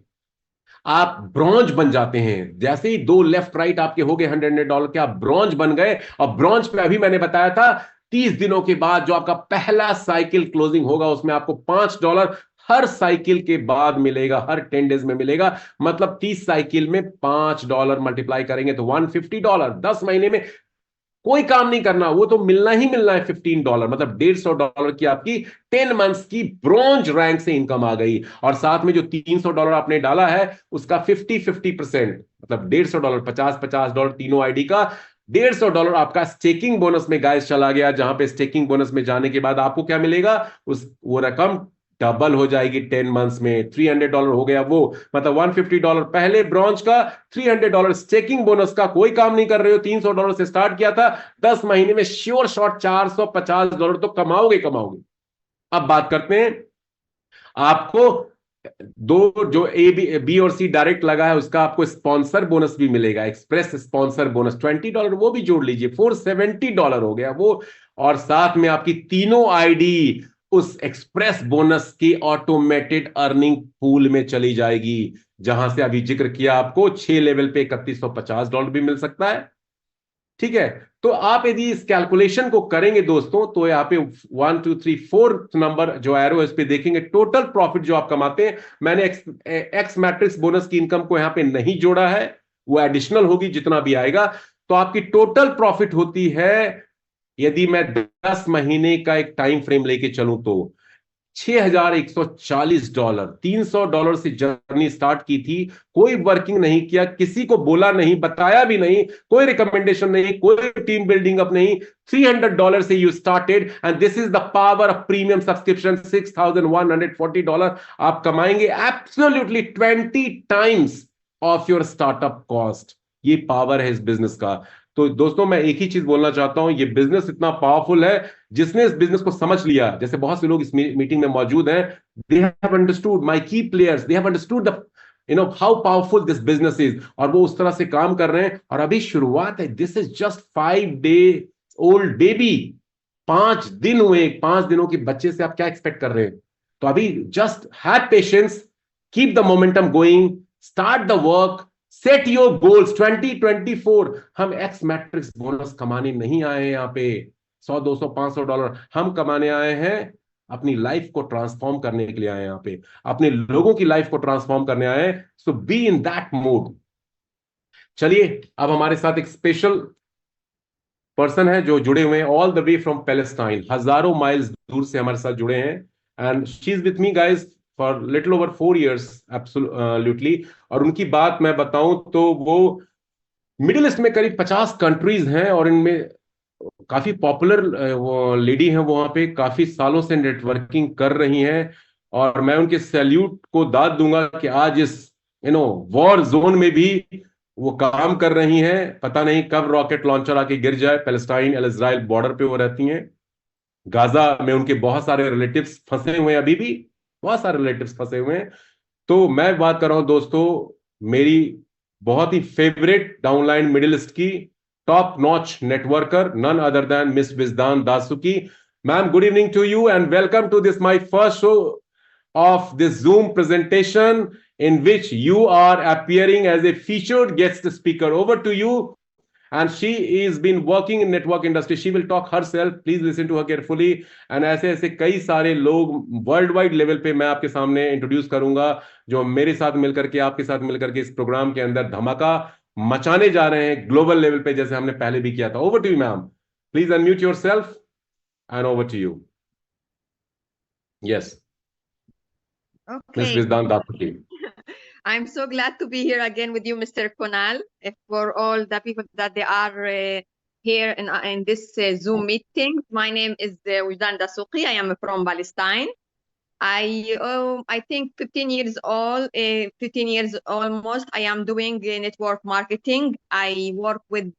आप ब्रॉन्ज बन जाते हैं। जैसे ही 2 लेफ्ट राइट आपके हो गए $100 के, आप ब्रॉन्ज बन गए। और ब्रॉन्ज पे अभी मैंने बताया था 30 दिनों के बाद जो आपका पहला साइकिल क्लोजिंग होगा, उसमें आपको $5 हर साइकिल के बाद मिलेगा, हर 10 डेज में मिलेगा। मतलब 30 साइकिल में $5 मल्टीप्लाई करेंगे तो $150। 10 महीने में कोई काम नहीं करना, वो तो मिलना ही मिलना है $15। मतलब $150 की आपकी 10 मंथ्स की ब्रॉन्ज रैंक से इनकम आ गई। और साथ में जो $300 आपने डाला है, उसका 50-50%, मतलब $150 $50 तीनों आईडी का। $150 आपका स्टेकिंग बोनस में गाइस चला गया, जहां पे स्टेकिंग बोनस में जाने के बाद आपको क्या मिलेगा, वो रकम डबल हो जाएगी 10 मंथ्स में। $300 हो गया वो, मतलब $150 पहले ब्रॉन्ज का, $300 स्टेकिंग बोनस का। कोई काम नहीं कर रहे हो, $300 से स्टार्ट किया था, 10 महीने में श्योर शॉट $450 तो कमाओगे कमाओगे। अब बात करते हैं, आपको दो जो ए बी और सी डायरेक्ट लगा है, उसका आपको स्पॉन्सर बोनस भी मिलेगा, एक्सप्रेस स्पॉन्सर बोनस $20, वो भी जोड़ लीजिए, $470 हो गया वो। और साथ में आपकी तीनों आईडी उस एक्सप्रेस बोनस की ऑटोमेटेड अर्निंग पूल में चली जाएगी, जहां से अभी जिक्र किया आपको 6 लेवल पे $3150 भी मिल सकता है। ठीक है, तो आप यदि इस कैलकुलेशन को करेंगे दोस्तों, तो यहाँ पे 1 2 3 4 नंबर जो एरो है, इस पे देखेंगे टोटल प्रॉफिट जो आप कमाते हैं। मैंने एक्स मैट्रिक्स बोनस की इनकम को यहाँ पे नहीं जोड़ा है, वो एडिशनल होगी जितना भी आएगा। तो आपकी टोटल प्रॉफिट होती है, यदि मैं 10 महीने का एक टाइम फ्रेम लेके चलूं, तो $6140। $300 से जर्नी स्टार्ट की थी, कोई वर्किंग नहीं किया, किसी को बोला नहीं, बताया भी नहीं, कोई रिकमेंडेशन नहीं, कोई टीम बिल्डिंग अप नहीं। $300 से you started, and this is the power of premium subscription. $6140 आप कमाएंगे absolutely 20 times of your startup cost. ये पावर है इस बिजनेस का। तो दोस्तों, मैं एक ही चीज बोलना चाहता हूं, ये बिजनेस इतना पावरफुल है, जिसने इस बिजनेस को समझ लिया, जैसे बहुत से लोग इस मीटिंग में मौजूद हैं, दे हैव अंडरस्टूड, माय की players, they have understood the how powerful this business is, और वो उस तरह से काम कर रहे हैं। और अभी शुरुआत है, this is just 5 day old baby. 5 दिन हुए, 5 दिनों के बच्चे से आप क्या एक्सपेक्ट कर रहे हैं? तो अभी just have patience, keep the momentum going, start the work, set your goals. 2024 हम एक्स मैट्रिक्स बोनस कमाने नहीं आए हैं यहाँ पे 100 200 $500, हम कमाने आए हैं, अपनी लाइफ को ट्रांसफॉर्म करने के लिए आए हैं यहाँ पे, अपने लोगों की लाइफ को ट्रांसफॉर्म करने आए हैं। सो बी इन दैट मोड। चलिए, अब हमारे साथ एक स्पेशल पर्सन है जो जुड़े हुए हैं all the way from Palestine, हजारों माइल्स दूर से हमारे साथ जुड़े हैं। And she is with me guys for little over 4 years absolutely. और उनकी बात मैं बताऊं तो वो मिडिल ईस्ट में करीब 50 कंट्रीज हैं, और इनमें काफी पॉपुलर वो लेडी हैं, वहां पे काफी सालों से नेटवर्किंग कर रही हैं। और मैं उनके सैल्यूट को दाद दूंगा कि आज इस वॉर जोन में भी वो काम कर रही हैं, पता नहीं कब रॉकेट लॉन्चर आके गिर जाए। पैलेस्टाइन और इजराइल बॉर्डर पे वो रहती हैं। गाजा में उनके बहुत सारे रिलेटिव्स फंसे हुए हैं, अभी भी बहुत सारे रिलेटिव्स फंसे हुए हैं। तो मैं बात कर रहा हूं दोस्तों, मेरी बहुत ही फेवरेट डाउनलाइन मिडिल ईस्ट की top notch networker, none other than Miss Wijdan Dasuki. Ma'am, good evening to you and welcome to this my first show of this Zoom presentation in which you are appearing as a featured guest speaker. Over to you. And she is been working in network industry. She will talk herself. Please listen to her carefully. And ऐसे ऐसे कई सारे लोग world wide level पे मैं आपके सामने introduce करूंगा, जो मेरे साथ मिलकर के, आपके साथ मिलकर के इस प्रोग्राम के अंदर धमाका मचाने जा रहे हैं ग्लोबल लेवल पे, जैसे हमने पहले भी किया था। Over to you ma'am, please unmute yourself and over to you. Yes, miss Okay. Wijdan Dasuki. I'm so glad to be here again with you, Mr. Konal, for all the people that they are here in this Zoom meeting. My name is Wijdan Dasuki. I am from Palestine. I think 15 years old, 15 years almost. I am doing network marketing. I work with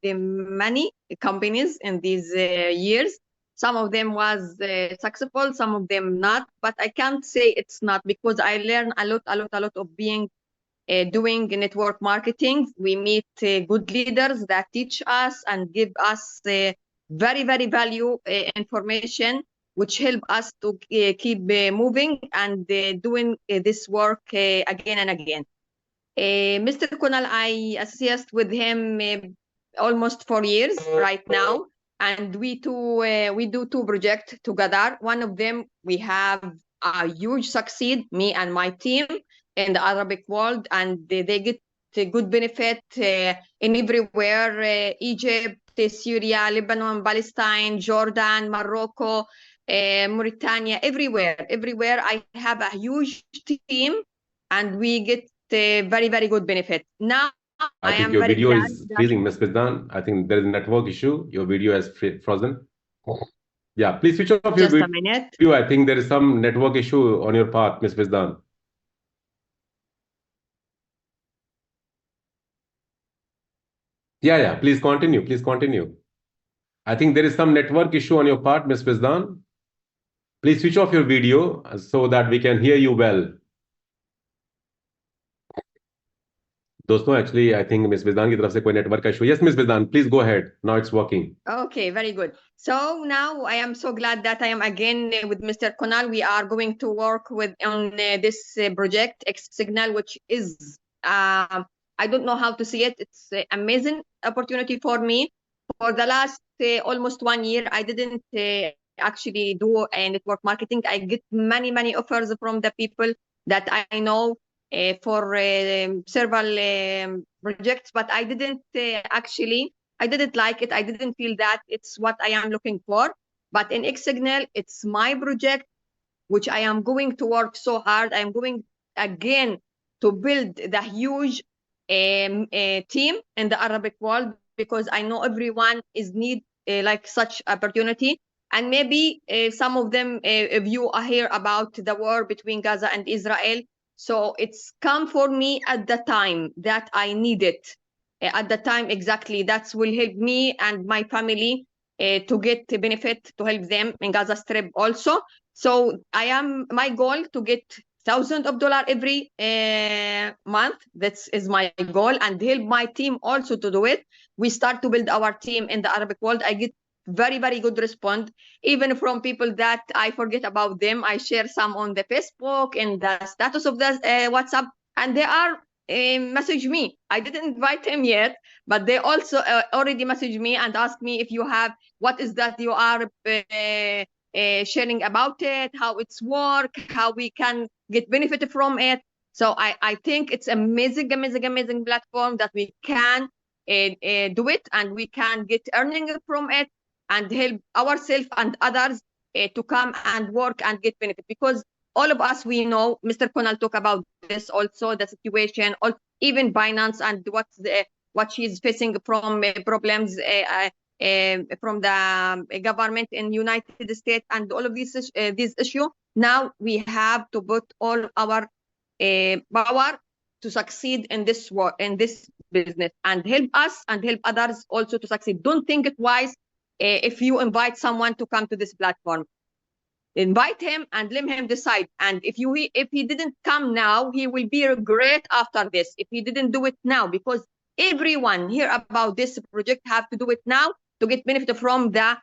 many companies in these years. Some of them was successful, some of them not. But I can't say it's not, because I learn a lot of being doing network marketing. We meet good leaders that teach us and give us very value information, which help us to keep moving and doing this work again and again. Mr. Kunal, I associate with him almost 4 years right now, and we do two projects together. One of them, we have a huge succeed, me and my team, in the Arabic world, and they get a good benefit in everywhere, Egypt, Syria, Lebanon, Palestine, Jordan, Morocco, Mauritania, everywhere I have a huge team, and we get very good benefit. Now I think am your very video glad is that freezing, Ms. Vizdan. I think there is a network issue. Your video has frozen. Yeah, please switch off your just a minute. video. I think there is some network issue on your part, Ms. Vizdan. Yeah, please continue. Please continue. I think there is some network issue on your part, Ms. Vizdan. Please switch off your video so that we can hear you well. दोस्तों, actually I think Miss Wijdan की तरफ से कोई network का issue. Yes Miss Wijdan, please go ahead, now it's working. Okay, very good. So now I am so glad that I am again with Mr. Konal. We are going to work with on this project XSignal, which is I don't know how to see it. It's an amazing opportunity for me. For the last almost 1 year, I didn't actually do network marketing. I get many offers from the people that I know for several projects, but I didn't I didn't like it. I didn't feel that it's what I am looking for. But in XSignal, it's my project, which I am going to work so hard. I am going again to build the huge team in the Arabic world, because I know everyone is need like such opportunity. And maybe some of them, if you hear about the war between Gaza and Israel, so it's come for me at the time that I need it. At the time exactly, that will help me and my family to get the benefit, to help them in Gaza Strip also. So my goal to get thousands of dollars every month. That is my goal, and help my team also to do it. We start to build our team in the Arabic world. I get very good response, even from people that I forget about them. I share some on the Facebook and the status of the WhatsApp, and they are message me. I didn't invite them yet, but they also already message me and ask me if you have, what is that you are sharing about it, how it's work, how we can get benefit from it. So I think it's amazing platform that we can do it, and we can get earning from it, and help ourselves and others to come and work and get benefit. Because all of us, we know, Mr. Konal talk about this also, the situation, even Binance and what she's facing from problems from the government in United States, and all of these issue. Now we have to put all our power to succeed in this business and help us and help others also to succeed. Don't think it twice if you invite someone to come to this platform. Invite him and let him decide. And if he didn't come now, he will be regret after this if he didn't do it now, because everyone hear about this project have to do it now to get benefit from the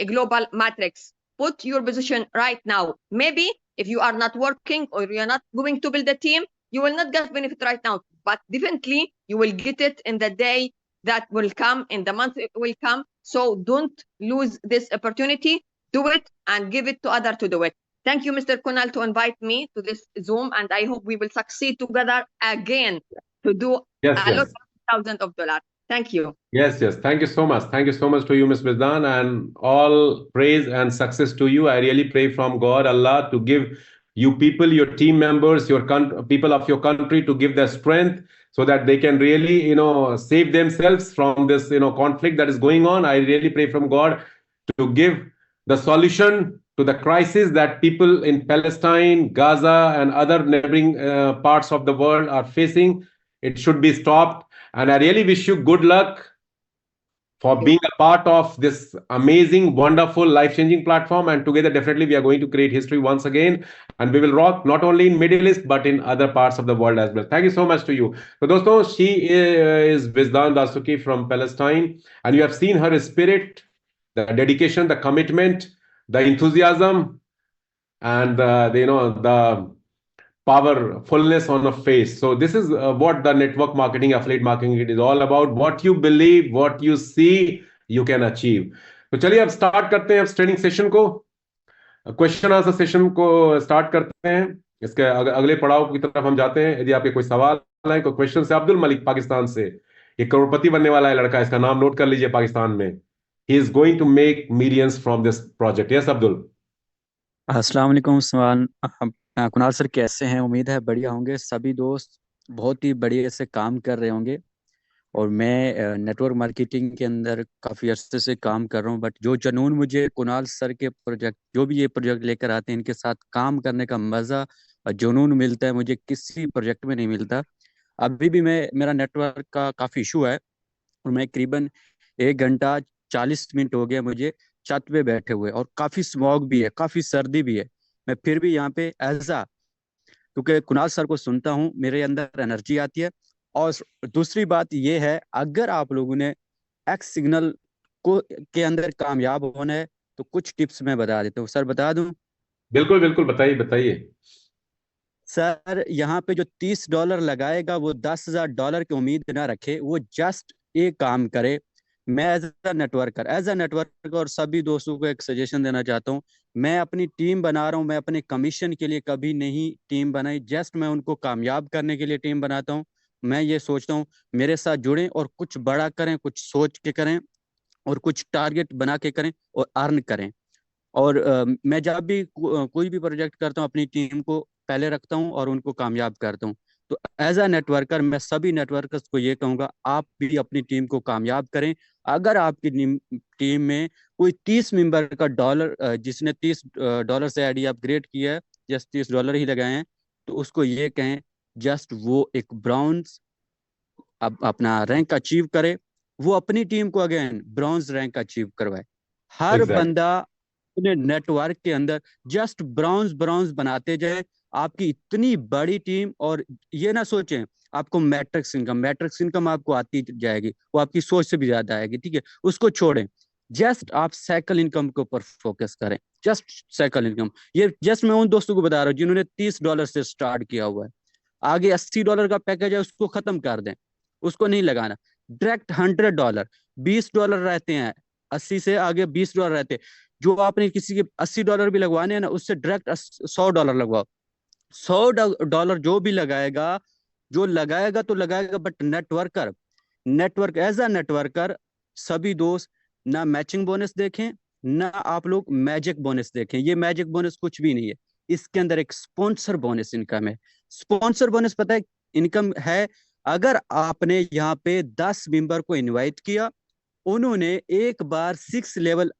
global matrix. Put your position right now. Maybe if you are not working or you are not going to build a team, you will not get benefit right now, but definitely you will get it in the day that will come, in the month it will come. So don't lose this opportunity. Do it and give it to others to do it. Thank you, Mr. Kunal, to invite me to this Zoom, and I hope we will succeed together again to do Yes, a lot yes. of thousands of dollars. Thank you. Yes, yes. Thank you so much. Thank you so much to you, Ms. Bizdan, and all praise and success to you. I really pray from God, Allah, to give you people, your team members, your people of your country, to give their strength so that they can really, save themselves from this, conflict that is going on. I really pray from God to give the solution to the crisis that people in Palestine, Gaza, and other neighboring parts of the world are facing. It should be stopped. And I really wish you good luck for being a part of this amazing, wonderful, life-changing platform. And together, definitely, we are going to create history once again. And we will rock not only in Middle East, but in other parts of the world as well. Thank you so much to you. So, dosto, she is Bizdan Dasuki from Palestine. And you have seen her spirit, the dedication, the commitment, the enthusiasm, and the powerfulness on a face. So this is what the network marketing, affiliate marketing, it is all about. What you believe, what you see, you can achieve. तो चलिए अब start करते हैं training session को, question answer session को start करते हैं. इसके अगले पड़ाव की तरफ हम जाते हैं. यदि आपके कोई सवाल है, कोई क्वेश्चन से. अब्दुल मलिक पाकिस्तान से, एक करोड़पति बनने वाला है लड़का, इसका नाम नोट कर लीजिए पाकिस्तान में. He is going to make millions from this project. Yes Abdul. अस्सलाम वालेकुम कुणाल सर, कैसे हैं? उम्मीद है बढ़िया होंगे. सभी दोस्त बहुत ही बढ़िया से काम कर रहे होंगे. और मैं नेटवर्क मार्केटिंग के अंदर काफ़ी अर्से से काम कर रहा हूं, बट जो जुनून मुझे कुणाल सर के प्रोजेक्ट, जो भी ये प्रोजेक्ट लेकर आते हैं, इनके साथ काम करने का मज़ा और जुनून मिलता है, मुझे किसी प्रोजेक्ट में नहीं मिलता. अभी भी मेरा नेटवर्क का काफ़ी इशू है और मैं करीबन 1 घंटा 40 मिनट हो गया मुझे छत पे बैठे हुए, और काफ़ी स्मॉग भी है, काफ़ी सर्दी भी है. मैं फिर भी यहाँ पे क्योंकि कुणाल सर को सुनता हूँ, मेरे अंदर एनर्जी आती है. और दूसरी बात ये है, अगर आप लोगों ने एक्स सिग्नल के अंदर कामयाब होना है तो कुछ टिप्स मैं बता देता हूँ. सर बता दूं? बिल्कुल बिल्कुल, बताइए बताइए. सर, यहाँ पे जो $30 लगाएगा वो $10,000 की उम्मीद ना रखे. वो जस्ट एक काम करे. मैं एज अ नेटवर्कर और सभी दोस्तों को एक सजेशन देना चाहता हूँ. मैं अपनी टीम बना रहा हूँ, मैं अपने कमीशन के लिए कभी नहीं टीम बनाई. जस्ट मैं उनको कामयाब करने के लिए टीम बनाता हूँ. मैं ये सोचता हूँ मेरे साथ जुड़ें और कुछ बड़ा करें, कुछ सोच के करें और कुछ टारगेट बना के करें और अर्न करें. और मैं जब भी कोई भी प्रोजेक्ट करता हूँ, अपनी टीम को पहले रखता हूँ और उनको कामयाब करता हूँ. तो एज अ नेटवर्कर मैं सभी नेटवर्कर्स को ये कहूँगा, आप भी अपनी टीम को कामयाब करें. अगर आपकी टीम में कोई 30 मेंबर का जिसने $30 से आईडी अपग्रेड किया है, जस्ट $30 ही लगाए हैं, तो उसको ये कहें जस्ट वो एक ब्राउन्स अपना रैंक अचीव करे. वो अपनी टीम को अगेन ब्रॉन्ज रैंक अचीव करवाए. हर बंदा अपने नेटवर्क के अंदर जस्ट ब्रॉन्ज बनाते जाए. आपकी इतनी बड़ी टीम, और ये ना सोचें आपको मैट्रिक्स इनकम आपको आती जाएगी, वो आपकी सोच से भी ज्यादा आएगी. ठीक है, उसको छोड़ें. जस्ट आप साइकिल इनकम के ऊपर फोकस करें. Just cycle income. ये जस्ट मैं उन दोस्तों को बता रहा हूँ जिन्होंने $30 से स्टार्ट किया हुआ है. आगे $80 का पैकेज है, उसको खत्म कर दें, उसको नहीं लगाना. डायरेक्ट $100, $20 रहते हैं, 80 से आगे $20 रहते हैं. जो आपने किसी के $80 भी लगवाने हैं ना, उससे डायरेक्ट $100 लगवाओ. $100 जो भी लगाएगा तो लगाएगा. But network as a networker सभी दोस्त ना मैचिंग बोनस देखें, ना आप लोग मैजिक बोनस देखें. ये मैजिक बोनस कुछ भी नहीं है. इसके अंदर एक स्पॉन्सर बोनस इनकम है. स्पॉन्सर बोनस पता है इनकम है, अगर आपने यहाँ पे 10 मेंबर को इनवाइट किया, उन्होंने एक बार 6 लेवल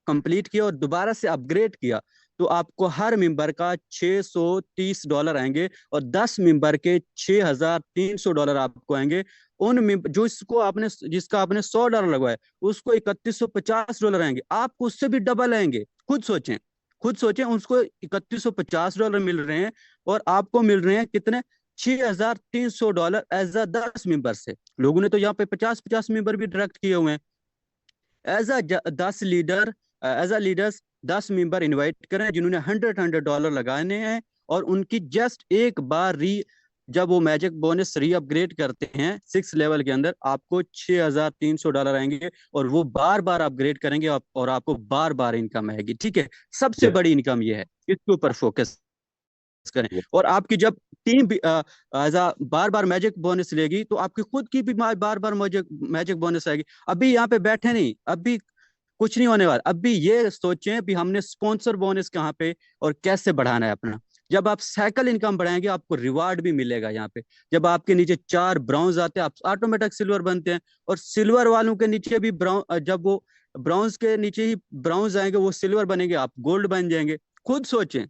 कंप्लीट किया और दोबारा से अपग्रेड किया, तो आपको हर मेंबर का $630 आएंगे और 10 मेंबर के $6,300 आपको आएंगे। जो इसको आपने जिसका आपने $100 लगवाया उसको $3,150 आएंगे, आपको उससे भी डबल आएंगे। खुद सोचें उसको $3,150 मिल रहे हैं और आपको मिल रहे हैं कितने, $6,300 एज अ 10 मेंबर से। लोगों ने तो यहाँ पे 50-50 मेंबर भी डायरेक्ट किए हुए हैं। As a 10 leader, as a leaders 10 member invite करें जिन्होंने $100 लगाने हैं और उनकी जस्ट एक बार जब वो मैजिक बोनस री अपग्रेड करते हैं 6 लेवल के अंदर, आपको $6,300 आएंगे और वो बार बार अपग्रेड करेंगे और आपको बार बार इनकम आएगी। ठीक है, सबसे बड़ी इनकम ये है, इसके ऊपर फोकस करें। और आपकी जब टीम बार बार मैजिक बोनस लेगी तो आपकी खुद की भी बार बार मैजिक बोनस आएगी। अभी यहाँ पे बैठे नहीं, अभी कुछ नहीं होने वाला, अभी ये सोचें भी हमने स्पॉन्सर बोनस कहाँ पे और कैसे बढ़ाना है अपना। जब आप साइकिल इनकम बढ़ाएंगे आपको रिवार्ड भी मिलेगा यहाँ पे। जब आपके नीचे 4 ब्राउन्स आते हैं आप ऑटोमेटिक सिल्वर बनते हैं, और सिल्वर वालों के नीचे भी जब वो ब्राउन्स के नीचे ही ब्राउन्स आएंगे वो सिल्वर बनेंगे, आप गोल्ड बन जाएंगे। खुद सोचें,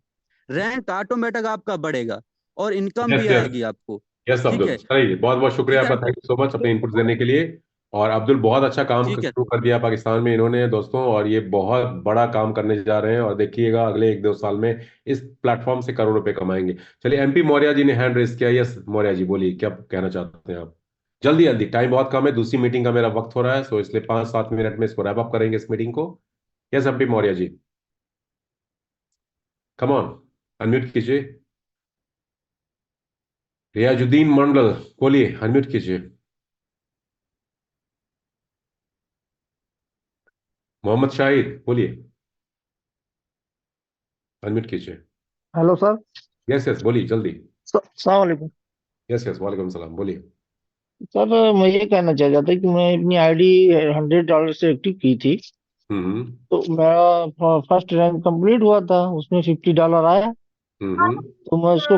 रैंक ऑटोमेटिक आपका बढ़ेगा और इनकम भी यस यस आएगी आपको। यस ठीक अब्दुल, है, सही, बहुत बहुत शुक्रिया ठीक है, आपका, थैंक यू सो मच अपने इनपुट देने के लिए। और अब्दुल बहुत अच्छा काम ठीक है। शुरू कर दिया पाकिस्तान में इन्होंने दोस्तों, और ये बहुत बड़ा काम करने जा रहे हैं और देखिएगा अगले 1-2 साल में इस प्लेटफॉर्म से करोड़ रुपए कमाएंगे। चलिए, एमपी मौर्य जी ने हैंड रेस किया। यस मौर्य जी बोलिए, क्या कहना चाहते हैं आप? जल्दी जल्दी, टाइम बहुत कम है, दूसरी मीटिंग का मेरा वक्त हो रहा है, सो इसलिए 5-7 मिनट में इसको रैप अप करेंगे इस मीटिंग को। Yes MP Maurya ji, come on, unmute कीजिए। रियाजुद्दीन मंडल बोलिए, अनम्यूट कीजिए। मोहम्मद शाहिद बोलिए, अनम्यूट कीजिए। Hello sir. यस यस बोलिए जल्दी। सलाम वालेकुम। यस यस वालेकुम सलाम, बोलिए। सर मैं ये कहना चाह रहा था कि मैं अपनी आईडी $100 से एक्टिव की थी, हम्म तो मेरा फर्स्ट रैंक कंप्लीट हुआ था, उसमें $50 आया। हम्म तो मैं उसको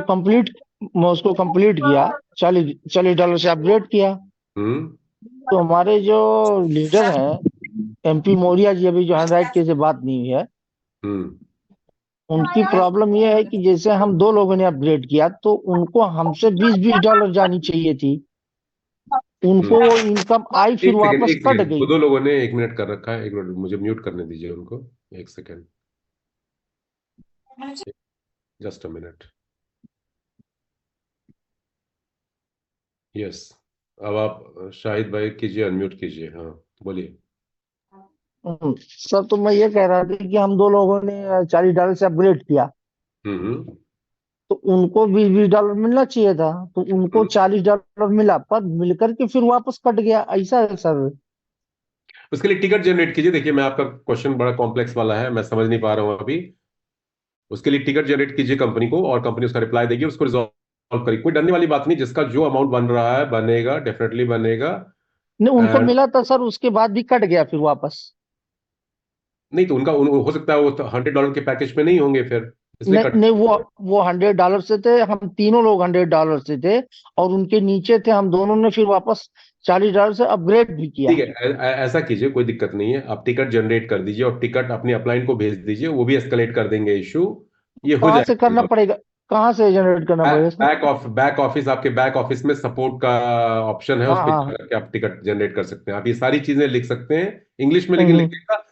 कंप्लीट किया, $40 से अपग्रेड किया। हम्म तो हमारे जो लीडर हैं एमपी मौर्य जी, अभी जो हैंड राइट के से बात नहीं हुई है, हम्म उनकी प्रॉब्लम यह है कि जैसे हम 2 लोगों ने अपग्रेड किया तो उनको हमसे $20 जानी चाहिए थी, उनको वो हम्म। इनकम आई फिर एक सेकंड, वापस एक कट सेकंड, गई। वो दो लोगों ने 1 मिनट कर रखा है, 1 मिनट मुझे म्यूट करने दीजिए उनको। एक second, just a minute. Yes, अब आप शाहिद भाई कीजिए, अनम्यूट कीजिए, हाँ बोलिए। सर तो मैं ये कह रहा था कि हम 2 लोगों ने $40 से अपग्रेड किया, हम्म तो उनको $20 मिलना चाहिए था, तो उनको हम्म। $40 मिला, पर मिलकर के फिर वापस कट गया, ऐसा है सर। उसके लिए टिकट जनरेट कीजिए। देखिए, मैं आपका क्वेश्चन बड़ा कॉम्प्लेक्स वाला है, मैं समझ नहीं पा रहा हूँ अभी। उसके लिए टिकट जनरेट कीजिए कंपनी को, और कंपनी उसका रिप्लाई देगी, उसको रिजॉल्व करिए। कोई डरने वाली बात नहीं, जिसका जो अमाउंट बन रहा है बनेगा, डेफिनेटली बनेगा। नहीं, उनको एंड मिला था सर, उसके बाद भी कट गया फिर वापस। नहीं तो हो सकता है वो $100 के पैकेज में नहीं होंगे, फिर इसलिए नहीं कट। नहीं, वो $100 से थे, हम तीनों लोग $100 से थे, और उनके नीचे थे, हम दोनों ने फिर वापस $40 से अपग्रेड भी ठीक किया। है, ऐसा कीजिए, कोई दिक्कत नहीं है, आप टिकट जनरेट कर दीजिए और टिकट अपनी अपलाइन को भेज दीजिए, वो भी एस्केलेट कर देंगे इशू, ये हो कहाँ से करना जाएगा। पड़ेगा, कहाँ से जनरेट करना पड़ेगा सर? बैक ऑफिस, आपके बैक ऑफिस में सपोर्ट का ऑप्शन है, उस हाँ पर हाँ। जाकर आप टिकट जनरेट कर सकते हैं। आप ये सारी चीजें लिख सकते हैं इंग्लिश में, लेकिन हम्म लिखिएगा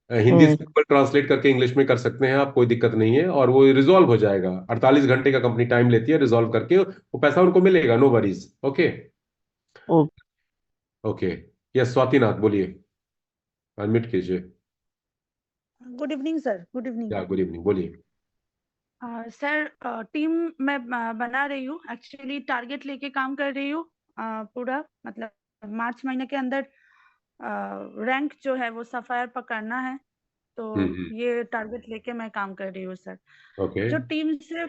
हिंदी हम्म से गूगल ट्रांसलेट करके इंग्लिश में कर सकते हैं आप, कोई दिक्कत नहीं है, और वो रिजॉल्व हो जाएगा। 48 घंटे का कंपनी टाइम लेती है रिजॉल्व करके, वो पैसा उनको मिलेगा, नो वरीज। ओके ओ, ओके। यस स्वातिनाथ बोलिए, अनम्यूट कीजिए। Good evening sir, good evening. या गुड इवनिंग, बोलिए। सर टीम मैं बना रही हूँ, एक्चुअली टारगेट लेके काम कर रही हूँ। पूरा मतलब मार्च महीने के अंदर रैंक जो है वो सफायर पकड़ना है, तो ये टारगेट लेके मैं काम कर रही हूँ सर। ओके जो टीम से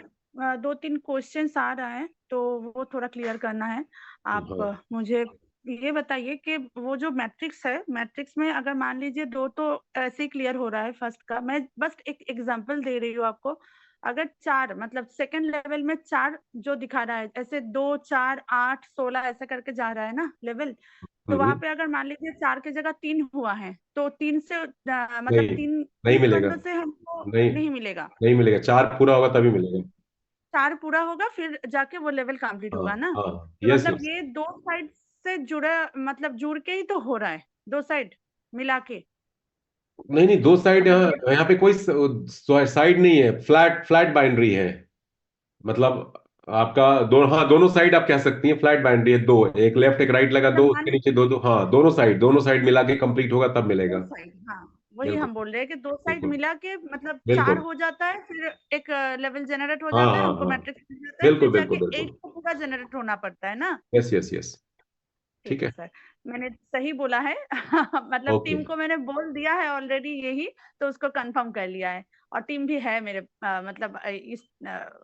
2-3 क्वेश्चंस आ रहा है तो वो थोड़ा क्लियर करना है। आप हाँ मुझे ये बताइए कि वो जो मैट्रिक्स है, मैट्रिक्स में अगर मान लीजिए 2 तो ऐसे ही क्लियर हो रहा है फर्स्ट का, मैं बस एक एग्जांपल दे रही हूँ आपको। अगर 4 मतलब सेकंड लेवल में 4 जो दिखा रहा है, ऐसे 2, 4, 8, 16 ऐसा करके जा रहा है ना लेवल, तो वहां पे अगर मान लीजिए 4 की जगह 3 हुआ है, तो 3 से मतलब नहीं 3 नहीं 3 मिलेगा, बंदों से हमको नहीं नहीं मिलेगा। नहीं मिलेगा, 4 पूरा होगा तभी मिलेगा। 4 पूरा होगा फिर जाके वो लेवल कंप्लीट हाँ होगा ना। हाँ, तो यस मतलब यस। ये 2 साइड से जुड़ा, मतलब जुड़ के ही तो हो रहा है, 2 साइड मिला के। नहीं नहीं, 2 साइड, मतलब यहाँ ये यहाँ पे कोई साइड नहीं है, फ्लैट फ्लैट बाइंड्री है। मतलब आपका दोनों, हाँ दोनों साइड आप कह सकती हैं फ्लैट बाइंड्री है, दो, एक लेफ्ट एक राइट लगा, मतलब दो मान उसके नीचे दो, दो, हाँ दोनों साइड मिला के कंप्लीट होगा तब मिलेगा। 2 साइड, हाँ वही बिल्कुल हम बोल रहे हैं कि 2 साइड बिल्कुल मिला के मतलब 4 बिल्कुल। हो जाता है, फिर एक लेवल जनरेट हो हाँ जाता है, हाँ हमको हाँ, मैट्रिक्स मिल जाता है, बिल्कुल फिर बिल्कुल जाके बिल्कुल। 8 को पूरा जनरेट होना पड़ता है ना। Yes yes yes. ठीक ठीक है है। सर, मैंने सही बोला है। मतलब ओके। टीम को मैंने बोल दिया है ऑलरेडी यही, तो उसको कंफर्म कर लिया है, और टीम भी है मेरे मतलब इस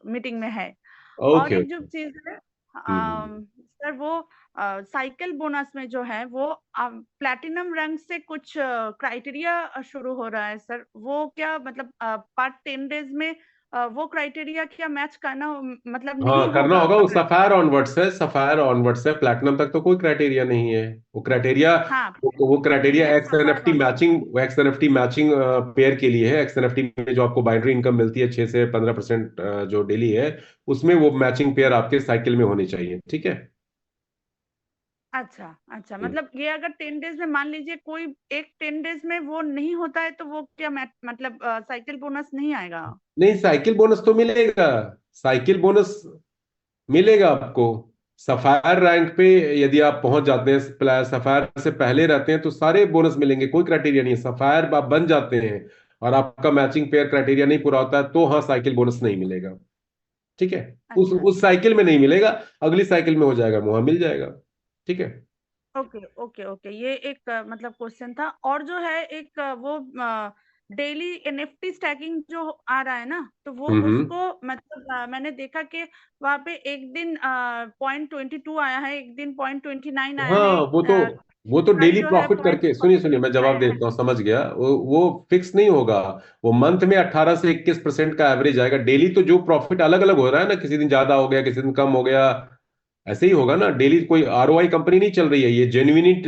मीटिंग में है। और ओके एक जो ओके। चीज है हम्म। सर, वो साइकिल बोनस में जो है वो प्लैटिनम रैंक से कुछ क्राइटेरिया शुरू हो रहा है सर, वो क्या मतलब पार्ट 10 डेज में वो क्राइटेरिया क्या मैच करना मतलब नहीं हाँ करना होगा होगा, वो अगर। सफायर ऑनवर्ड्स है, सफायर ऑनवर्ड्स है, प्लैटिनम तक तो कोई क्राइटेरिया नहीं है। वो क्राइटेरिया, हाँ वो क्राइटेरिया ये X N F sapphire T on. Matching, X N F T matching pair के लिए है। एक्स एन एफ टी में जो आपको बाइनरी इनकम मिलती है 6 से 15% जो डेली है, उसमें वो मैचिंग पेयर आपके साइकिल में होनी चाहिए। ठीक है। अच्छा अच्छा, मतलब ये अगर 10 डेज में मान लीजिए कोई एक 10 डेज में वो नहीं होता है, तो वो क्या मतलब साइकिल बोनस नहीं आएगा। नहीं, साइकिल बोनस तो मिलेगा, साइकिल बोनस मिलेगा आपको। सफायर रैंक पे यदि आप पहुंच जाते हैं, सफायर से पहले रहते हैं, तो सारे बोनस मिलेंगे, कोई क्राइटेरिया नहीं है। सफायर आप बन जाते हैं और आपका मैचिंग पेयर क्राइटेरिया नहीं पूरा होता है, तो हाँ साइकिल बोनस नहीं मिलेगा। ठीक है। अच्छा उस अच्छा। साइकिल में नहीं मिलेगा, अगली साइकिल में हो जाएगा, वहां मिल जाएगा। ठीक है। ओके ओके ओके, ये एक मतलब क्वेश्चन था। और जो है एक वो डेली एनएफटी स्टैकिंग जो आ रहा है ना, तो वो हम्म। उसको मतलब मैंने देखा कि वहां पे एक दिन 0.22 आया है, एक दिन 0.29 आया है, हाँ वो तो कल डेली जो है प्रॉफिट करके, सुनिए सुनिए मैं 0.46 जवाब आया है। देता हूँ, समझ गया। वो फिक्स नहीं होगा। वो मंथ में 18 से 21% का एवरेज आएगा। डेली तो जो प्रॉफिट अलग अलग हो रहा है ना, किसी दिन ज्यादा हो गया, किसी दिन कम हो गया, ऐसे ही होगा ना। डेली कोई आरओआई कंपनी नहीं चल रही है, ये